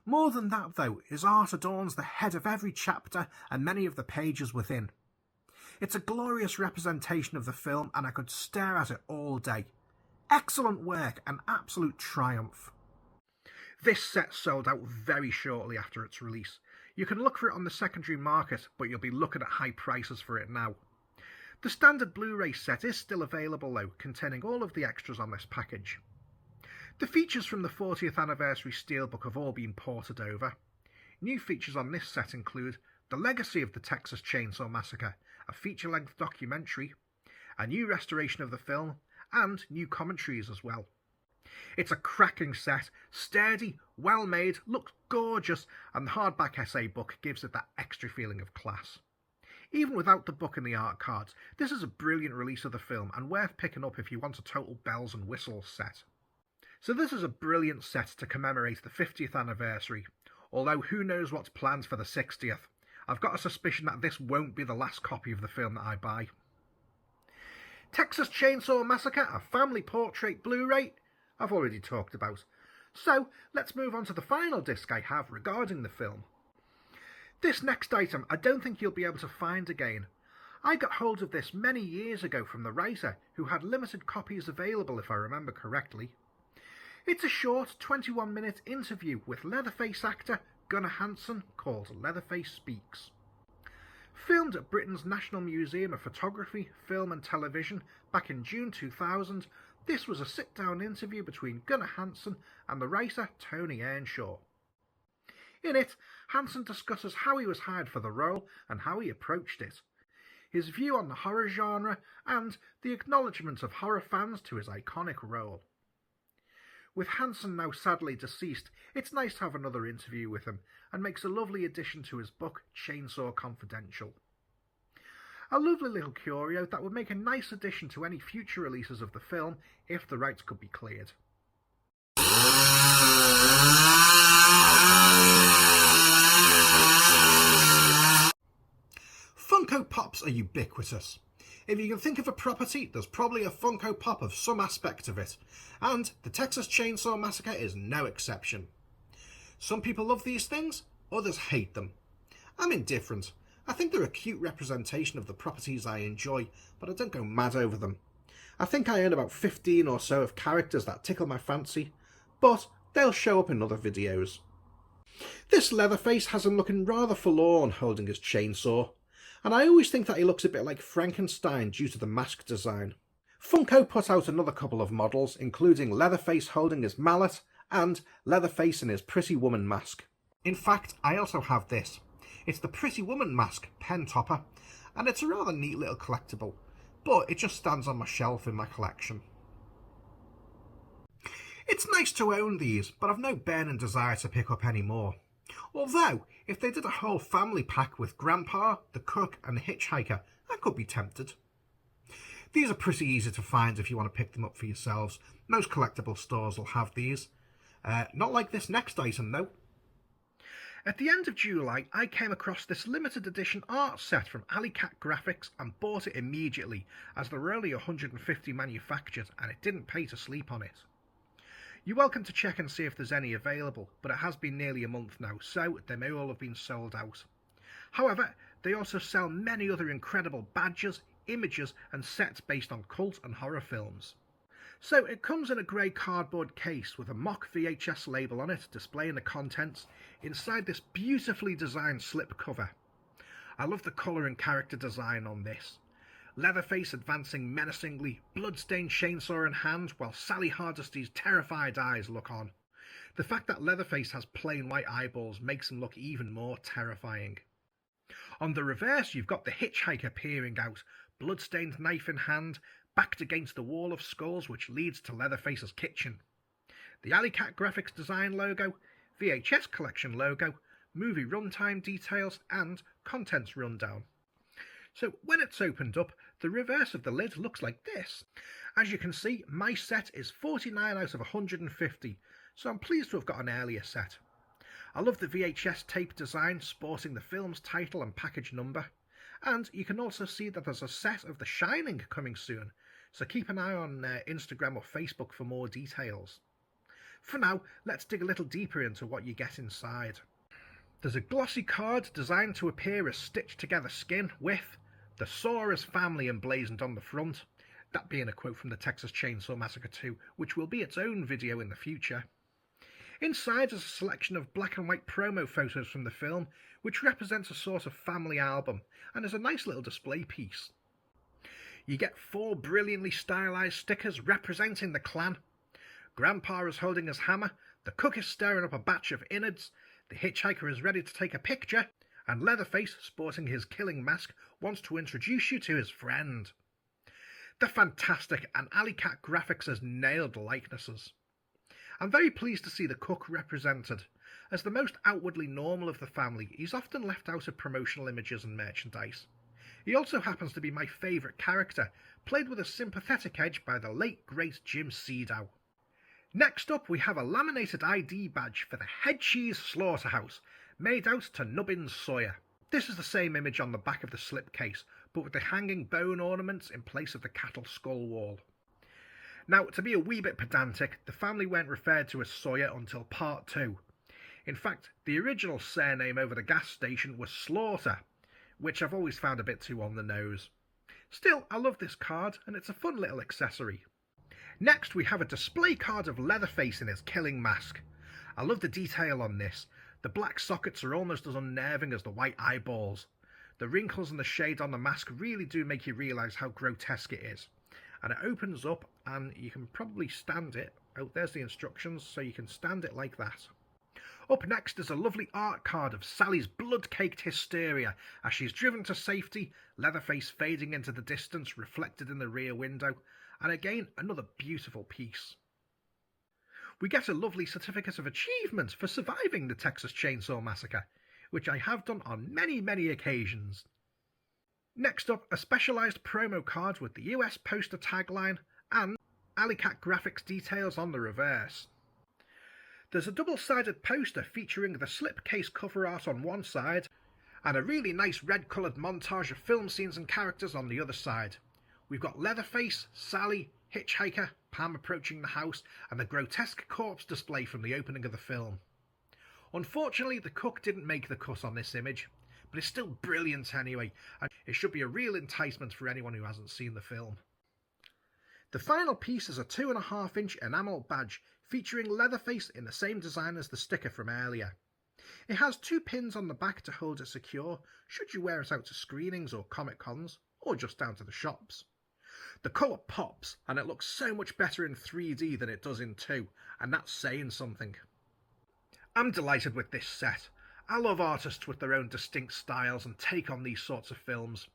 More than that though, his art adorns the head of every chapter and many of the pages within. It's a glorious representation of the film and I could stare at it all day. Excellent work, an absolute triumph. This set sold out very shortly after its release. You can look for it on the secondary market, but you'll be looking at high prices for it now. The standard Blu-ray set is still available though, containing all of the extras on this package. The features from the 40th anniversary steelbook have all been ported over. New features on this set include The Legacy of the Texas Chainsaw Massacre, a feature-length documentary, a new restoration of the film, and new commentaries as well. It's a cracking set, sturdy, well made, looks gorgeous, and the hardback essay book gives it that extra feeling of class. Even without the book and the art cards, this is a brilliant release of the film and worth picking up if you want a total bells and whistles set. So this is a brilliant set to commemorate the 50th anniversary, although who knows what's planned for the 60th. I've got a suspicion that this won't be the last copy of the film that I buy. Texas Chainsaw Massacre, a family portrait Blu-ray, I've already talked about. So let's move on to the final disc I have regarding the film. This next item I don't think you'll be able to find again. I got hold of this many years ago from the writer, who had limited copies available if I remember correctly. It's a short 21-minute interview with Leatherface actor Gunnar Hansen called Leatherface Speaks. Filmed at Britain's National Museum of Photography, Film and Television back in June 2000, this was a sit-down interview between Gunnar Hansen and the writer Tony Earnshaw. In it, Hansen discusses how he was hired for the role and how he approached it, his view on the horror genre, and the acknowledgement of horror fans to his iconic role. With Hansen now sadly deceased, it's nice to have another interview with him, and makes a lovely addition to his book Chainsaw Confidential. A lovely little curio that would make a nice addition to any future releases of the film if the rights could be cleared. Funko Pops are ubiquitous. If you can think of a property, there's probably a Funko Pop of some aspect of it, and the Texas Chainsaw Massacre is no exception. Some people love these things, others hate them. I'm indifferent. I think they're a cute representation of the properties I enjoy, but I don't go mad over them. I think I own about 15 or so of characters that tickle my fancy, but they'll show up in other videos. This Leatherface has him looking rather forlorn holding his chainsaw, and I always think that he looks a bit like Frankenstein due to the mask design. Funko put out another couple of models, including Leatherface holding his mallet and Leatherface in his Pretty Woman mask. In fact, I also have this. It's the Pretty Woman mask pen topper, and it's a rather neat little collectible, but it just stands on my shelf in my collection. It's nice to own these, but I've no burning desire to pick up any more. Although, if they did a whole family pack with Grandpa, the Cook and the Hitchhiker, I could be tempted. These are pretty easy to find if you want to pick them up for yourselves. Most collectible stores will have these. Not like this next item though. At the end of July, I came across this limited edition art set from Alley Cat Graphics and bought it immediately, as there were only 150 manufactured and it didn't pay to sleep on it. You're welcome to check and see if there's any available, but it has been nearly a month now, so they may all have been sold out. However, they also sell many other incredible badges, images and sets based on cult and horror films. So it comes in a grey cardboard case with a mock VHS label on it displaying the contents inside this beautifully designed slip cover. I love the colour and character design on this. Leatherface advancing menacingly, bloodstained chainsaw in hand, while Sally Hardesty's terrified eyes look on. The fact that Leatherface has plain white eyeballs makes him look even more terrifying. On the reverse, you've got the Hitchhiker peering out, bloodstained knife in hand, backed against the wall of skulls which leads to Leatherface's kitchen. The Alley Cat Graphics design logo, VHS collection logo, movie runtime details and contents rundown. So when it's opened up, the reverse of the lid looks like this. As you can see, my set is 49 out of 150, so I'm pleased to have got an earlier set. I love the VHS tape design sporting the film's title and package number, and you can also see that there's a set of The Shining coming soon, so keep an eye on Instagram or Facebook for more details. For now, let's dig a little deeper into what you get inside. There's a glossy card designed to appear as stitched together skin with the Saurus family emblazoned on the front, that being a quote from the Texas Chainsaw Massacre 2, which will be its own video in the future. Inside is a selection of black and white promo photos from the film, which represents a sort of family album, and is a nice little display piece. You get 4 brilliantly stylized stickers representing the clan. Grandpa is holding his hammer, the cook is stirring up a batch of innards, the hitchhiker is ready to take a picture, and Leatherface, sporting his killing mask, wants to introduce you to his friend. The fantastic and Alley Cat Graphics has nailed the likenesses. I'm very pleased to see the cook represented. As the most outwardly normal of the family, he's often left out of promotional images and merchandise. He also happens to be my favourite character, played with a sympathetic edge by the late great Jim Seedow. Next up, we have a laminated ID badge for the Head Cheese Slaughterhouse, made out to Nubbins Sawyer. This is the same image on the back of the slipcase, but with the hanging bone ornaments in place of the cattle skull wall. Now, to be a wee bit pedantic, the family weren't referred to as Sawyer until Part 2. In fact, the original surname over the gas station was Slaughter, which I've always found a bit too on the nose. Still, I love this card, and it's a fun little accessory. Next, we have a display card of Leatherface in his killing mask. I love the detail on this. The black sockets are almost as unnerving as the white eyeballs. The wrinkles and the shade on the mask really do make you realise how grotesque it is. And it opens up and you can probably stand it. Oh, there's the instructions, so you can stand it like that. Up next is a lovely art card of Sally's blood-caked hysteria as she's driven to safety, Leatherface fading into the distance, reflected in the rear window, and again another beautiful piece. We get a lovely certificate of achievement for surviving the Texas Chainsaw Massacre, which I have done on many, many occasions. Next up, a specialised promo card with the US poster tagline and Alley Cat graphics details on the reverse. There's a double-sided poster featuring the slipcase cover art on one side and a really nice red-coloured montage of film scenes and characters on the other side. We've got Leatherface, Sally, Hitchhiker, Pam approaching the house, and the grotesque corpse display from the opening of the film. Unfortunately, the cook didn't make the cut on this image, but it's still brilliant anyway, and it should be a real enticement for anyone who hasn't seen the film. The final piece is a 2.5-inch enamel badge featuring Leatherface in the same design as the sticker from earlier. It has 2 pins on the back to hold it secure should you wear it out to screenings or Comic Cons, or just down to the shops. The colour pops, and it looks so much better in 3D than it does in 2, and that's saying something. I'm delighted with this set. I love artists with their own distinct styles and take on these sorts of films.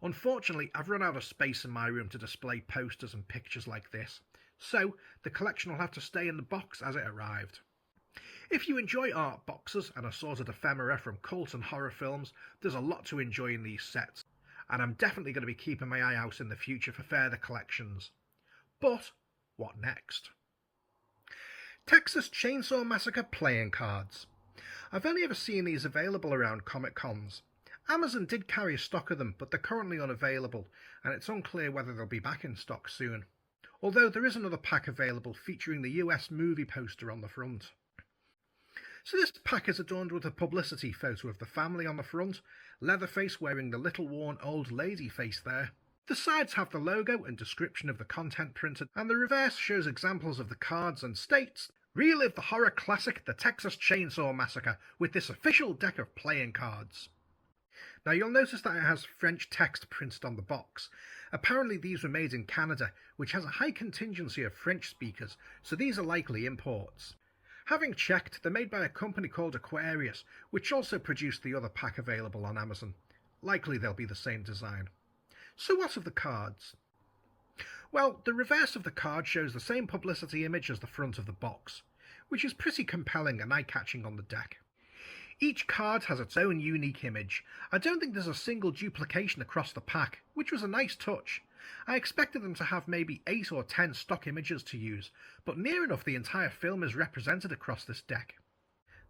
Unfortunately, I've run out of space in my room to display posters and pictures like this, so the collection will have to stay in the box as it arrived. If you enjoy art boxes and assorted ephemera from cult and horror films, there's a lot to enjoy in these sets, and I'm definitely going to be keeping my eye out in the future for further collections. But what next? Texas Chainsaw Massacre playing cards. I've only ever seen these available around Comic Cons. Amazon did carry a stock of them, but they're currently unavailable, and it's unclear whether they'll be back in stock soon. Although there is another pack available featuring the US movie poster on the front. So this pack is adorned with a publicity photo of the family on the front, Leatherface wearing the little worn old lady face there. The sides have the logo and description of the content printed, and the reverse shows examples of the cards and states, "Relive the horror classic The Texas Chainsaw Massacre with this official deck of playing cards." Now you'll notice that it has French text printed on the box. Apparently these were made in Canada, which has a high contingency of French speakers, so these are likely imports. Having checked, they're made by a company called Aquarius, which also produced the other pack available on Amazon. Likely they'll be the same design. So what of the cards? Well, the reverse of the card shows the same publicity image as the front of the box, which is pretty compelling and eye-catching on the deck. Each card has its own unique image. I don't think there's a single duplication across the pack, which was a nice touch. I expected them to have maybe 8 or 10 stock images to use, but near enough the entire film is represented across this deck.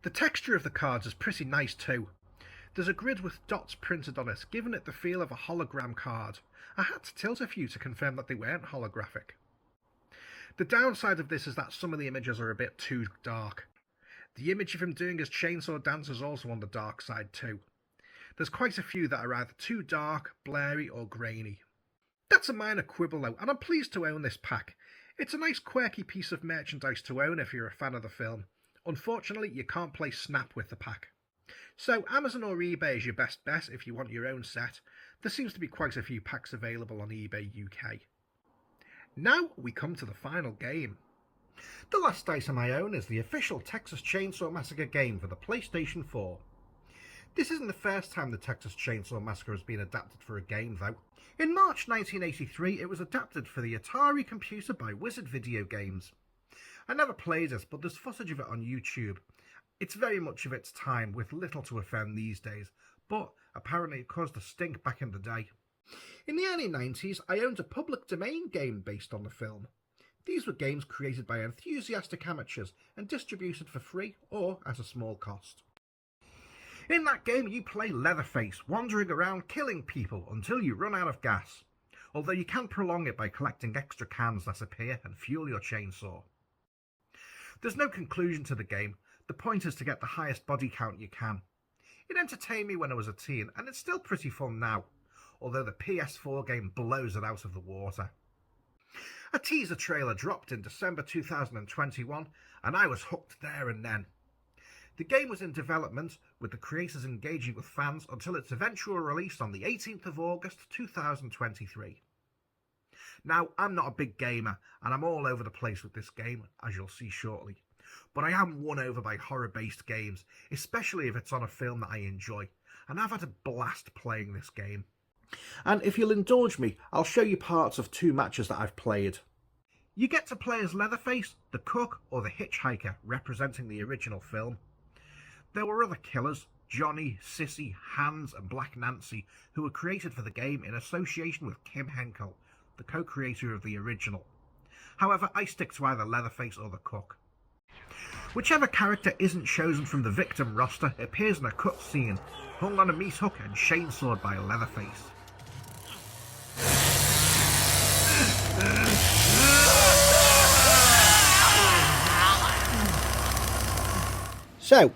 The texture of the cards is pretty nice too. There's a grid with dots printed on it, giving it the feel of a hologram card. I had to tilt a few to confirm that they weren't holographic. The downside of this is that some of the images are a bit too dark. The image of him doing his chainsaw dance is also on the dark side too. There's quite a few that are either too dark, blurry or grainy. That's a minor quibble though, and I'm pleased to own this pack. It's a nice quirky piece of merchandise to own if you're a fan of the film. Unfortunately, you can't play Snap with the pack. So Amazon or eBay is your best bet if you want your own set. There seems to be quite a few packs available on eBay UK. Now we come to the final game. The last item I own is the official Texas Chainsaw Massacre game for the PlayStation 4. This isn't the first time the Texas Chainsaw Massacre has been adapted for a game though. In March 1983 it was adapted for the Atari computer by Wizard Video Games. I never played it, but there's footage of it on YouTube. It's very much of its time, with little to offend these days, but apparently it caused a stink back in the day. In the early 90s I owned a public domain game based on the film. These were games created by enthusiastic amateurs and distributed for free or at a small cost. In that game you play Leatherface, wandering around killing people until you run out of gas, although you can prolong it by collecting extra cans that appear and fuel your chainsaw. There's no conclusion to the game. The point is to get the highest body count you can. It entertained me when I was a teen, and it's still pretty fun now, although the PS4 game blows it out of the water. A teaser trailer dropped in December 2021, and I was hooked there and then. The game was in development, with the creators engaging with fans until its eventual release on the 18th of August 2023. Now, I'm not a big gamer, and I'm all over the place with this game, as you'll see shortly. But I am won over by horror-based games, especially if it's on a film that I enjoy, and I've had a blast playing this game. And if you'll indulge me, I'll show you parts of 2 matches that I've played. You get to play as Leatherface, the cook, or the hitchhiker, representing the original film. There were other killers, Johnny, Sissy, Hans, and Black Nancy, who were created for the game in association with Kim Henkel, the co-creator of the original. However, I stick to either Leatherface or the cook. Whichever character isn't chosen from the victim roster appears in a cutscene, hung on a meat hook and chainsawed by Leatherface. So,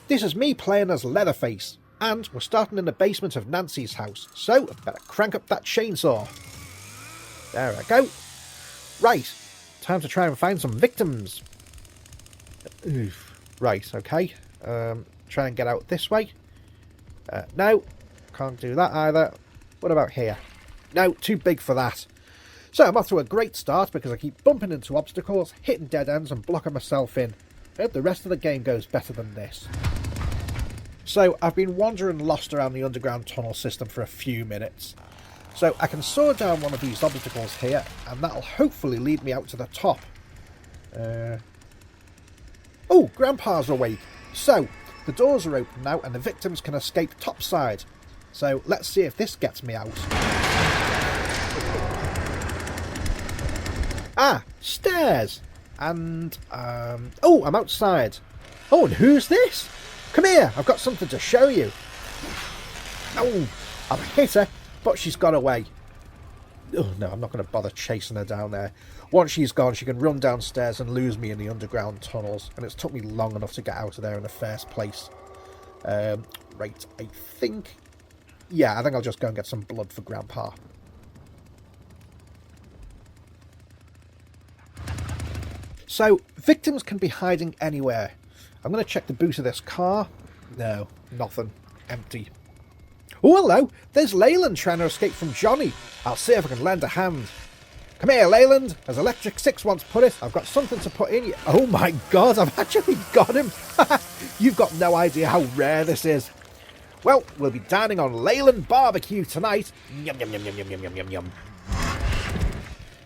this is me playing as Leatherface, and we're starting in the basement of Nancy's house, so I better crank up that chainsaw. There I go. Right, time to try and find some victims. Oof. Right, okay. Try and get out this way. No, can't do that either. What about here? No, too big for that. So I'm off to a great start because I keep bumping into obstacles, hitting dead ends and blocking myself in. I hope the rest of the game goes better than this. So I've been wandering lost around the underground tunnel system for a few minutes. So I can soar down one of these obstacles here, and that'll hopefully lead me out to the top. Oh, Grandpa's awake. So, the doors are open now and the victims can escape topside. So, let's see if this gets me out. Ah, stairs! And, oh, I'm outside. Oh, and who's this? Come here, I've got something to show you. Oh, I've hit her, but she's got away. Oh, no, I'm not going to bother chasing her down there. Once she's gone, she can run downstairs and lose me in the underground tunnels. And it's took me long enough to get out of there in the first place. Right, I think... Yeah, I think I'll just go and get some blood for Grandpa. So, victims can be hiding anywhere. I'm going to check the boot of this car. No, nothing. Empty. Oh, hello! There's Leyland trying to escape from Johnny. I'll see if I can lend a hand. Come here, Leyland. As Electric Six once put it, I've got something to put in you. Oh my god, I've actually got him. You've got no idea how rare this is. Well, we'll be dining on Leyland barbecue tonight. Yum, yum, yum, yum, yum, yum, yum, yum.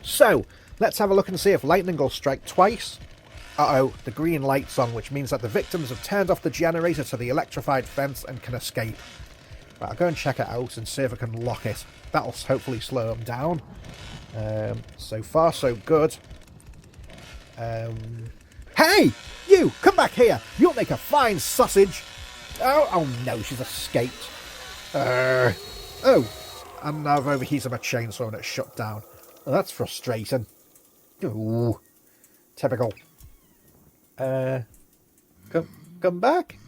So, let's have a look and see if lightning will strike twice. Uh-oh, the green light's on, which means that the victims have turned off the generator to the electrified fence and can escape. Right, I'll go and check it out and see if I can lock it. That'll hopefully slow them down. So far, so good. Hey! You! Come back here! You'll make a fine sausage! Oh no, she's escaped. Oh, and now I've overheated my chainsaw and it's shut down. Oh, that's frustrating. Ooh, typical. Come back?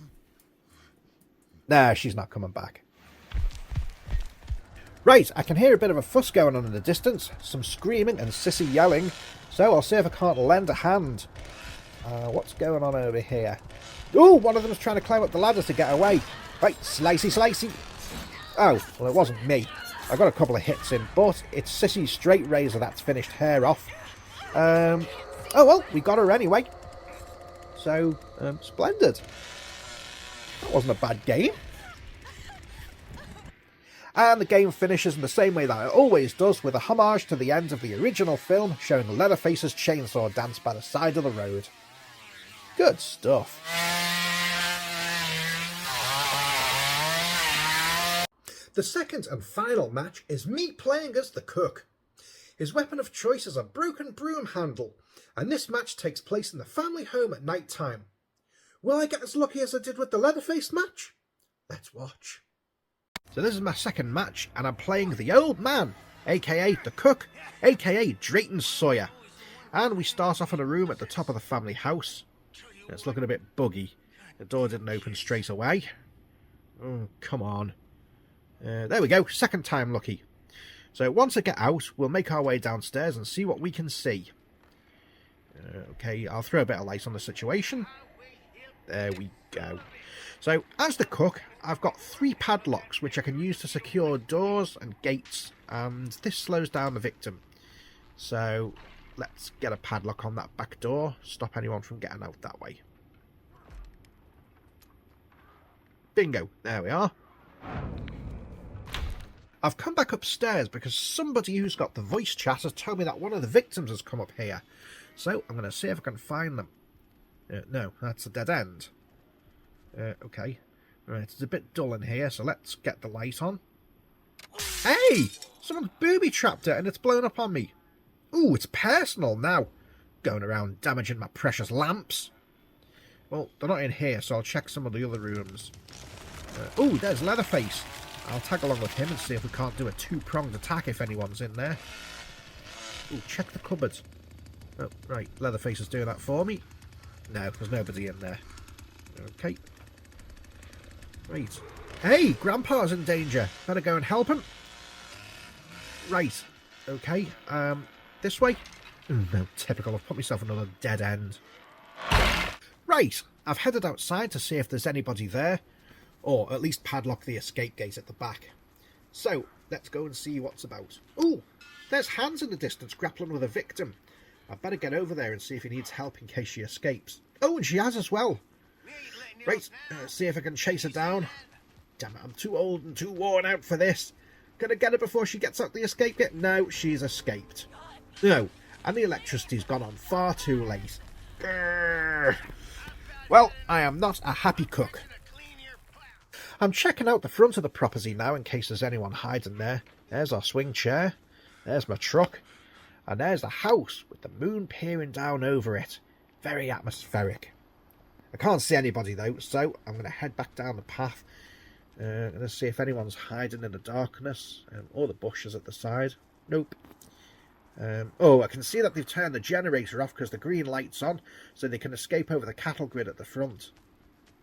Nah, she's not coming back. Right, I can hear a bit of a fuss going on in the distance, some screaming and Sissy yelling, so I'll see if I can't lend a hand. What's going on over here? Oh, one of them's trying to climb up the ladder to get away. Right, slicey, slicey. Oh, well, it wasn't me. I got a couple of hits in, but it's Sissy's straight razor that's finished her off. Oh, well, we got her anyway. So, splendid. That wasn't a bad game. And the game finishes in the same way that it always does, with a homage to the end of the original film, showing Leatherface's chainsaw dance by the side of the road. Good stuff. The second and final match is me playing as the cook. His weapon of choice is a broken broom handle, and this match takes place in the family home at night time. Will I get as lucky as I did with the Leatherface match? Let's watch. So this is my second match, and I'm playing the old man, aka the cook, aka Drayton Sawyer. And we start off in a room at the top of the family house. It's looking a bit buggy. The door didn't open straight away. Oh, come on. There we go, second time lucky. So once I get out, we'll make our way downstairs and see what we can see. Okay, I'll throw a bit of light on the situation. There we go. So, as the cook, I've got 3 padlocks which I can use to secure doors and gates, and this slows down the victim. So, let's get a padlock on that back door, stop anyone from getting out that way. Bingo, there we are. I've come back upstairs because somebody who's got the voice chat has told me that one of the victims has come up here. So, I'm going to see if I can find them. No, that's a dead end. Okay. Right, it's a bit dull in here, so let's get the light on. Hey! Someone's booby-trapped it and it's blown up on me. Ooh, it's personal now. Going around damaging my precious lamps. Well, they're not in here, so I'll check some of the other rooms. Ooh, there's Leatherface. I'll tag along with him and see if we can't do a 2-pronged attack if anyone's in there. Ooh, check the cupboards. Oh, right, Leatherface is doing that for me. No, there's nobody in there. Okay. Right. Hey, Grandpa's in danger. Better go and help him. Right. Okay. This way? Ooh, no, typical. I've put myself another dead end. Right. I've headed outside to see if there's anybody there. Or at least padlock the escape gate at the back. So, let's go and see what's about. Ooh, there's Hans in the distance grappling with a victim. I'd better get over there and see if he needs help in case she escapes. Oh, and she has as well. Right, see if I can chase her down. Damn it, I'm too old and too worn out for this. Gonna get her before she gets out the escape gate? No, she's escaped. No, and the electricity's gone on far too late. Grrr. Well, I am not a happy cook. I'm checking out the front of the property now in case there's anyone hiding there. There's our swing chair. There's my truck. And there's the house with the moon peering down over it. Very atmospheric. I can't see anybody though, so I'm going to head back down the path. I'm going to see if anyone's hiding in the darkness. Or the bushes at the side. Nope. Oh, I can see that they've turned the generator off because the green light's on, so they can escape over the cattle grid at the front.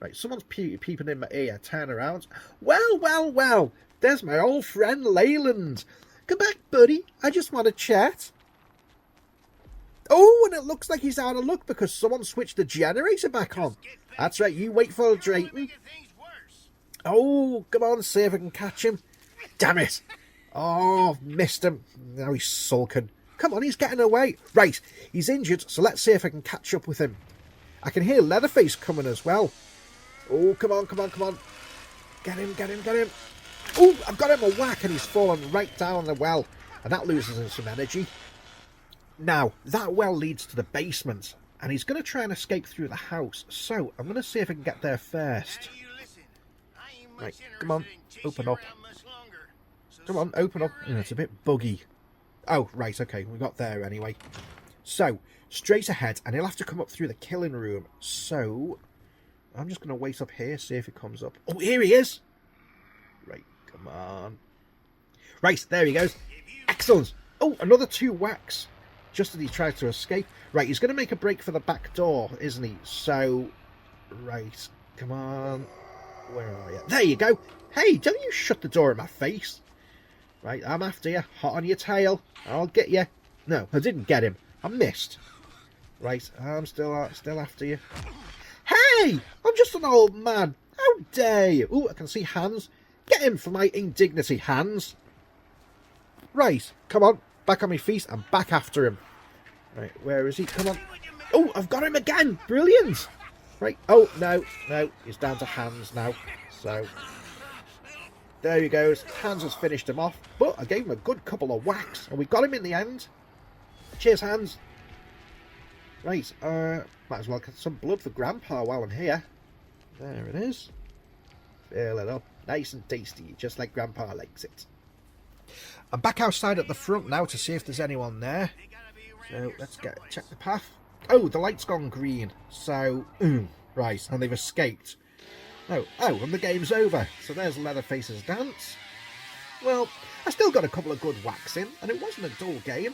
Right, someone's peeping in my ear. Turn around. Well, well, well. There's my old friend Leyland. Come back, buddy. I just want to chat. Oh, and it looks like he's out of luck because someone switched the generator back on. That's right, you wait for Drayton. Oh, come on, see if I can catch him. Damn it. Oh, missed him. Now he's sulking. Come on, he's getting away. Right, he's injured, so let's see if I can catch up with him. I can hear Leatherface coming as well. Oh, come on, come on, come on. Get him, get him, get him. Oh, I've got him a whack and he's fallen right down the well. And that loses him some energy. Now, that well leads to the basement. And he's going to try and escape through the house. So, I'm going to see if I can get there first. Right, come on, open up. Come on, open up. It's a bit buggy. Oh, right, okay, we got there anyway. So, straight ahead, and he'll have to come up through the killing room. So, I'm just going to wait up here, see if he comes up. Oh, here he is! Right, come on. Right, there he goes. Excellent! Oh, another 2 whacks. Just as he tries to escape. Right, he's going to make a break for the back door, isn't he? So, right, come on. Where are you? There you go. Hey, don't you shut the door in my face. Right, I'm after you. Hot on your tail. I'll get you. No, I didn't get him. I missed. Right, I'm still after you. Hey, I'm just an old man. How dare you? Ooh, I can see Hans. Get him for my indignity, Hans. Right, come on. Back on my feet. I'm back after him. Right, where is he? Come on. Oh, I've got him again. Brilliant. Right. Oh, no. He's down to Hans now. So, there he goes. Hans has finished him off. But I gave him a good couple of whacks. And we got him in the end. Cheers, Hans. Right. Might as well get some blood for Grandpa while I'm here. There it is. Fill it up. Nice and tasty. Just like Grandpa likes it. I'm back outside at the front now to see if there's anyone there. So, let's check the path. Oh, the light's gone green. So, right, and they've escaped. Oh, and the game's over. So there's Leatherface's dance. Well, I still got a couple of good whacks in, and it wasn't a dull game.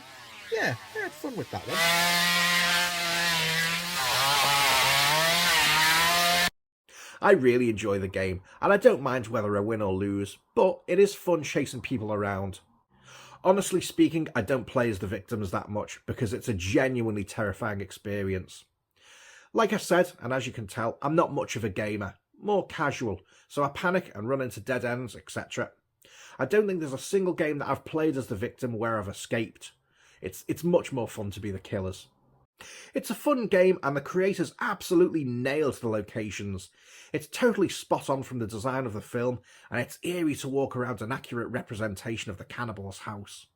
Yeah, I had fun with that one. I really enjoy the game, and I don't mind whether I win or lose, but it is fun chasing people around. Honestly speaking, I don't play as the victims that much because it's a genuinely terrifying experience. Like I said, and as you can tell, I'm not much of a gamer, more casual, so I panic and run into dead ends, etc. I don't think there's a single game that I've played as the victim where I've escaped. It's much more fun to be the killers. It's a fun game and the creators absolutely nailed the locations. It's totally spot on from the design of the film, and it's eerie to walk around an accurate representation of the cannibal's house.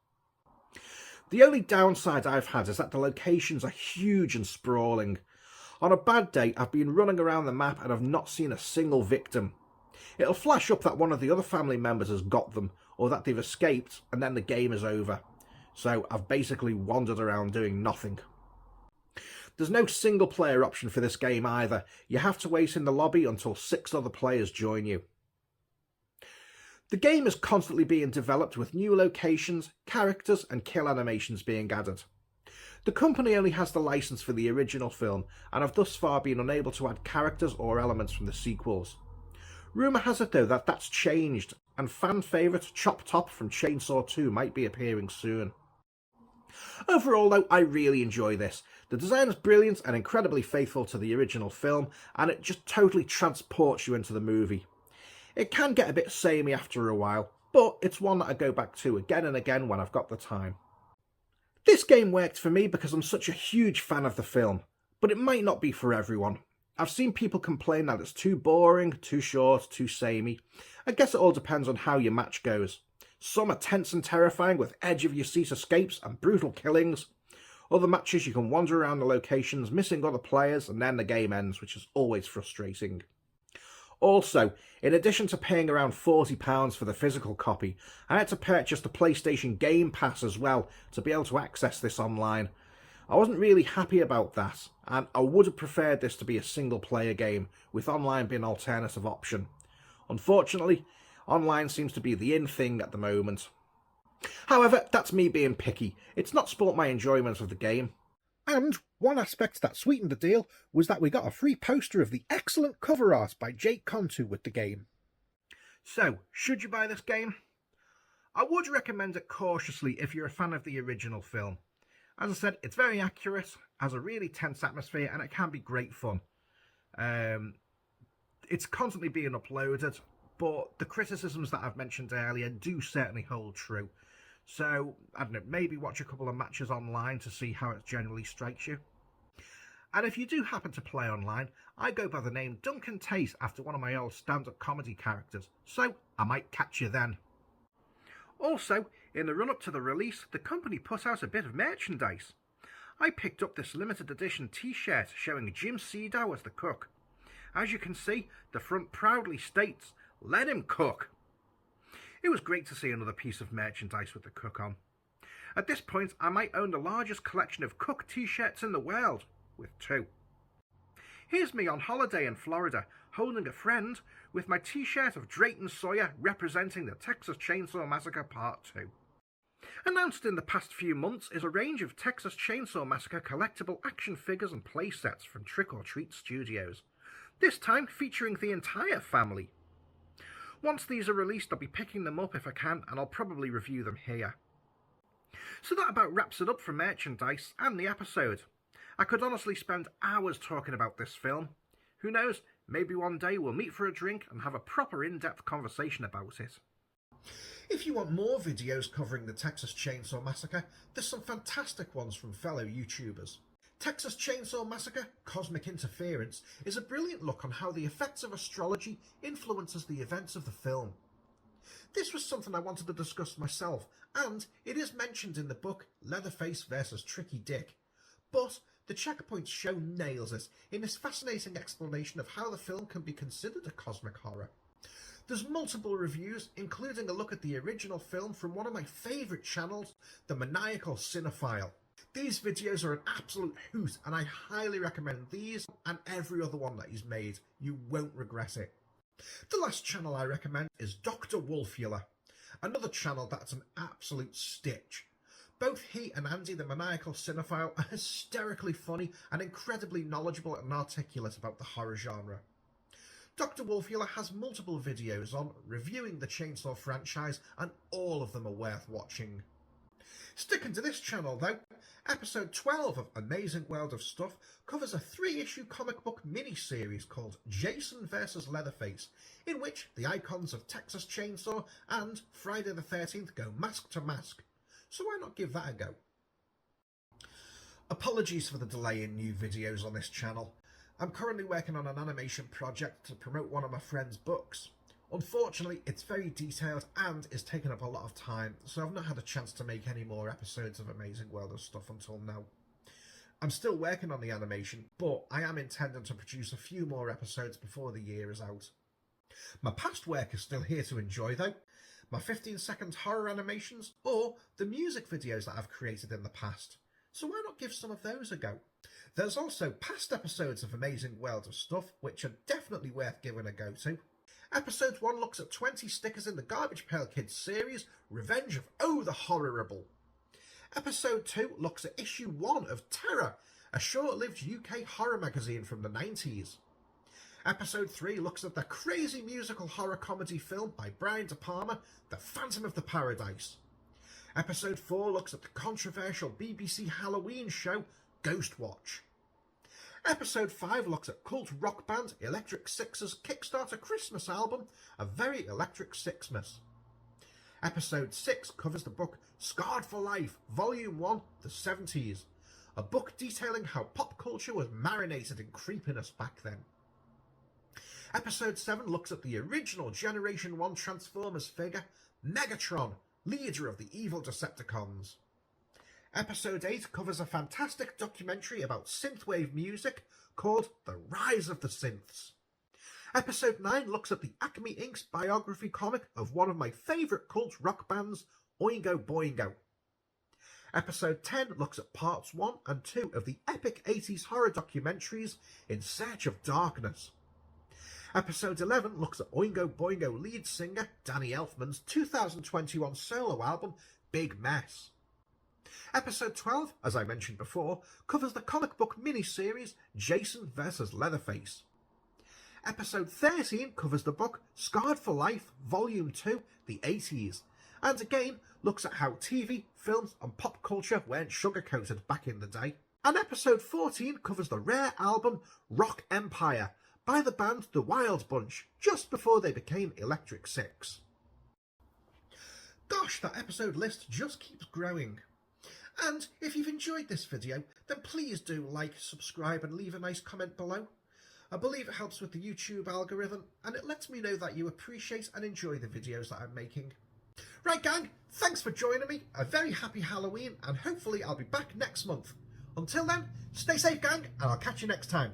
The only downside I've had is that the locations are huge and sprawling. On a bad day, I've been running around the map and I've not seen a single victim. It'll flash up that one of the other family members has got them, or that they've escaped, and then the game is over. So I've basically wandered around doing nothing. There's no single player option for this game either. You have to wait in the lobby until 6 other players join you. The game is constantly being developed with new locations, characters and kill animations being added. The company only has the license for the original film and have thus far been unable to add characters or elements from the sequels. Rumour has it though that that's changed, and fan favourite Chop Top from Chainsaw 2 might be appearing soon. Overall though, I really enjoy this. The design is brilliant and incredibly faithful to the original film, and it just totally transports you into the movie. It can get a bit samey after a while, but it's one that I go back to again and again when I've got the time. This game worked for me because I'm such a huge fan of the film, but it might not be for everyone. I've seen people complain that it's too boring, too short, too samey. I guess it all depends on how your match goes. Some are tense and terrifying with edge-of-your-seat escapes and brutal killings. Other matches you can wander around the locations, missing other players, and then the game ends, which is always frustrating. Also, in addition to paying around £40 for the physical copy, I had to purchase the PlayStation Game Pass as well to be able to access this online. I wasn't really happy about that, and I would have preferred this to be a single-player game, with online being an alternative option. Unfortunately, online seems to be the in thing at the moment. However, that's me being picky. It's not spoilt my enjoyment of the game. And one aspect that sweetened the deal was that we got a free poster of the excellent cover art by Jake Contu with the game. So, should you buy this game? I would recommend it cautiously if you're a fan of the original film. As I said, it's very accurate, has a really tense atmosphere, and it can be great fun. It's constantly being uploaded, but the criticisms that I've mentioned earlier do certainly hold true. So, I don't know, maybe watch a couple of matches online to see how it generally strikes you. And if you do happen to play online, I go by the name Duncan Tate after one of my old stand-up comedy characters, so I might catch you then. Also, in the run-up to the release, the company put out a bit of merchandise. I picked up this limited edition t-shirt showing Jim Seedow as the cook. As you can see, the front proudly states, "Let him cook." It was great to see another piece of merchandise with the cook on. At this point, I might own the largest collection of cook t-shirts in the world, with 2. Here's me on holiday in Florida, holding a friend, with my t-shirt of Drayton Sawyer representing the Texas Chainsaw Massacre Part 2. Announced in the past few months is a range of Texas Chainsaw Massacre collectible action figures and playsets from Trick or Treat Studios, this time featuring the entire family. Once these are released, I'll be picking them up if I can, and I'll probably review them here. So that about wraps it up for merchandise and the episode. I could honestly spend hours talking about this film. Who knows, maybe one day we'll meet for a drink and have a proper in-depth conversation about it. If you want more videos covering the Texas Chainsaw Massacre, there's some fantastic ones from fellow YouTubers. Texas Chainsaw Massacre, Cosmic Interference, is a brilliant look on how the effects of astrology influences the events of the film. This was something I wanted to discuss myself, and it is mentioned in the book Leatherface vs. Tricky Dick. But the Checkpoints show nails it in this fascinating explanation of how the film can be considered a cosmic horror. There's multiple reviews, including a look at the original film from one of my favourite channels, The Maniacal Cinephile. These videos are an absolute hoot, and I highly recommend these and every other one that he's made. You won't regret it. The last channel I recommend is Dr. Wolfula, another channel that's an absolute stitch. Both he and Andy the Maniacal Cinephile are hysterically funny and incredibly knowledgeable and articulate about the horror genre. Dr. Wolfula has multiple videos on reviewing the Chainsaw franchise, and all of them are worth watching. Sticking to this channel though, episode 12 of Amazing World of Stuff covers a 3-issue comic book mini-series called Jason vs. Leatherface, in which the icons of Texas Chainsaw and Friday the 13th go mask to mask. So why not give that a go? Apologies for the delay in new videos on this channel. I'm currently working on an animation project to promote one of my friend's books. Unfortunately, it's very detailed and is taking up a lot of time, so I've not had a chance to make any more episodes of Amazing World of Stuff until now. I'm still working on the animation, but I am intending to produce a few more episodes before the year is out. My past work is still here to enjoy though. My 15-second horror animations or the music videos that I've created in the past. So why not give some of those a go? There's also past episodes of Amazing World of Stuff which are definitely worth giving a go to. Episode 1 looks at 20 stickers in the Garbage Pail Kids series, Revenge of Oh the Horrible. Episode 2 looks at issue 1 of Terror, a short-lived UK horror magazine from the 90s. Episode 3 looks at the crazy musical horror comedy film by Brian De Palma, The Phantom of the Paradise. Episode 4 looks at the controversial BBC Halloween show, Ghost Watch. Episode 5 looks at cult rock band Electric Six's Kickstarter Christmas album, A Very Electric Sixmas. Episode 6 covers the book Scarred for Life, Volume 1, The 70s, a book detailing how pop culture was marinated in creepiness back then. Episode 7 looks at the original Generation 1 Transformers figure, Megatron, leader of the evil Decepticons. Episode 8 covers a fantastic documentary about synthwave music called The Rise of the Synths. Episode 9 looks at the Acme Inc.'s biography comic of one of my favourite cult rock bands, Oingo Boingo. Episode 10 looks at parts 1 and 2 of the epic 80s horror documentaries In Search of Darkness. Episode 11 looks at Oingo Boingo lead singer Danny Elfman's 2021 solo album, Big Mess. Episode 12, as I mentioned before, covers the comic book mini-series Jason vs. Leatherface. Episode 13 covers the book Scarred for Life, Volume 2, The 80s, and again looks at how TV, films and pop culture weren't sugar-coated back in the day. And episode 14 covers the rare album Rock Empire by the band The Wild Bunch, just before they became Electric Six. Gosh, that episode list just keeps growing. And if you've enjoyed this video, then please do like, subscribe and leave a nice comment below. I believe it helps with the YouTube algorithm and it lets me know that you appreciate and enjoy the videos that I'm making. Right gang, thanks for joining me, a very happy Halloween and hopefully I'll be back next month. Until then, stay safe gang and I'll catch you next time.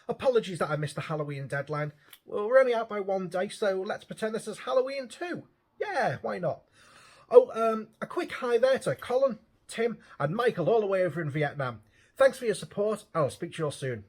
Apologies that I missed the Halloween deadline. Well, we're only out by one day, so let's pretend this is Halloween 2. Yeah, why not? Oh, a quick hi there to Colin, Tim and Michael all the way over in Vietnam. Thanks for your support, and I'll speak to you all soon.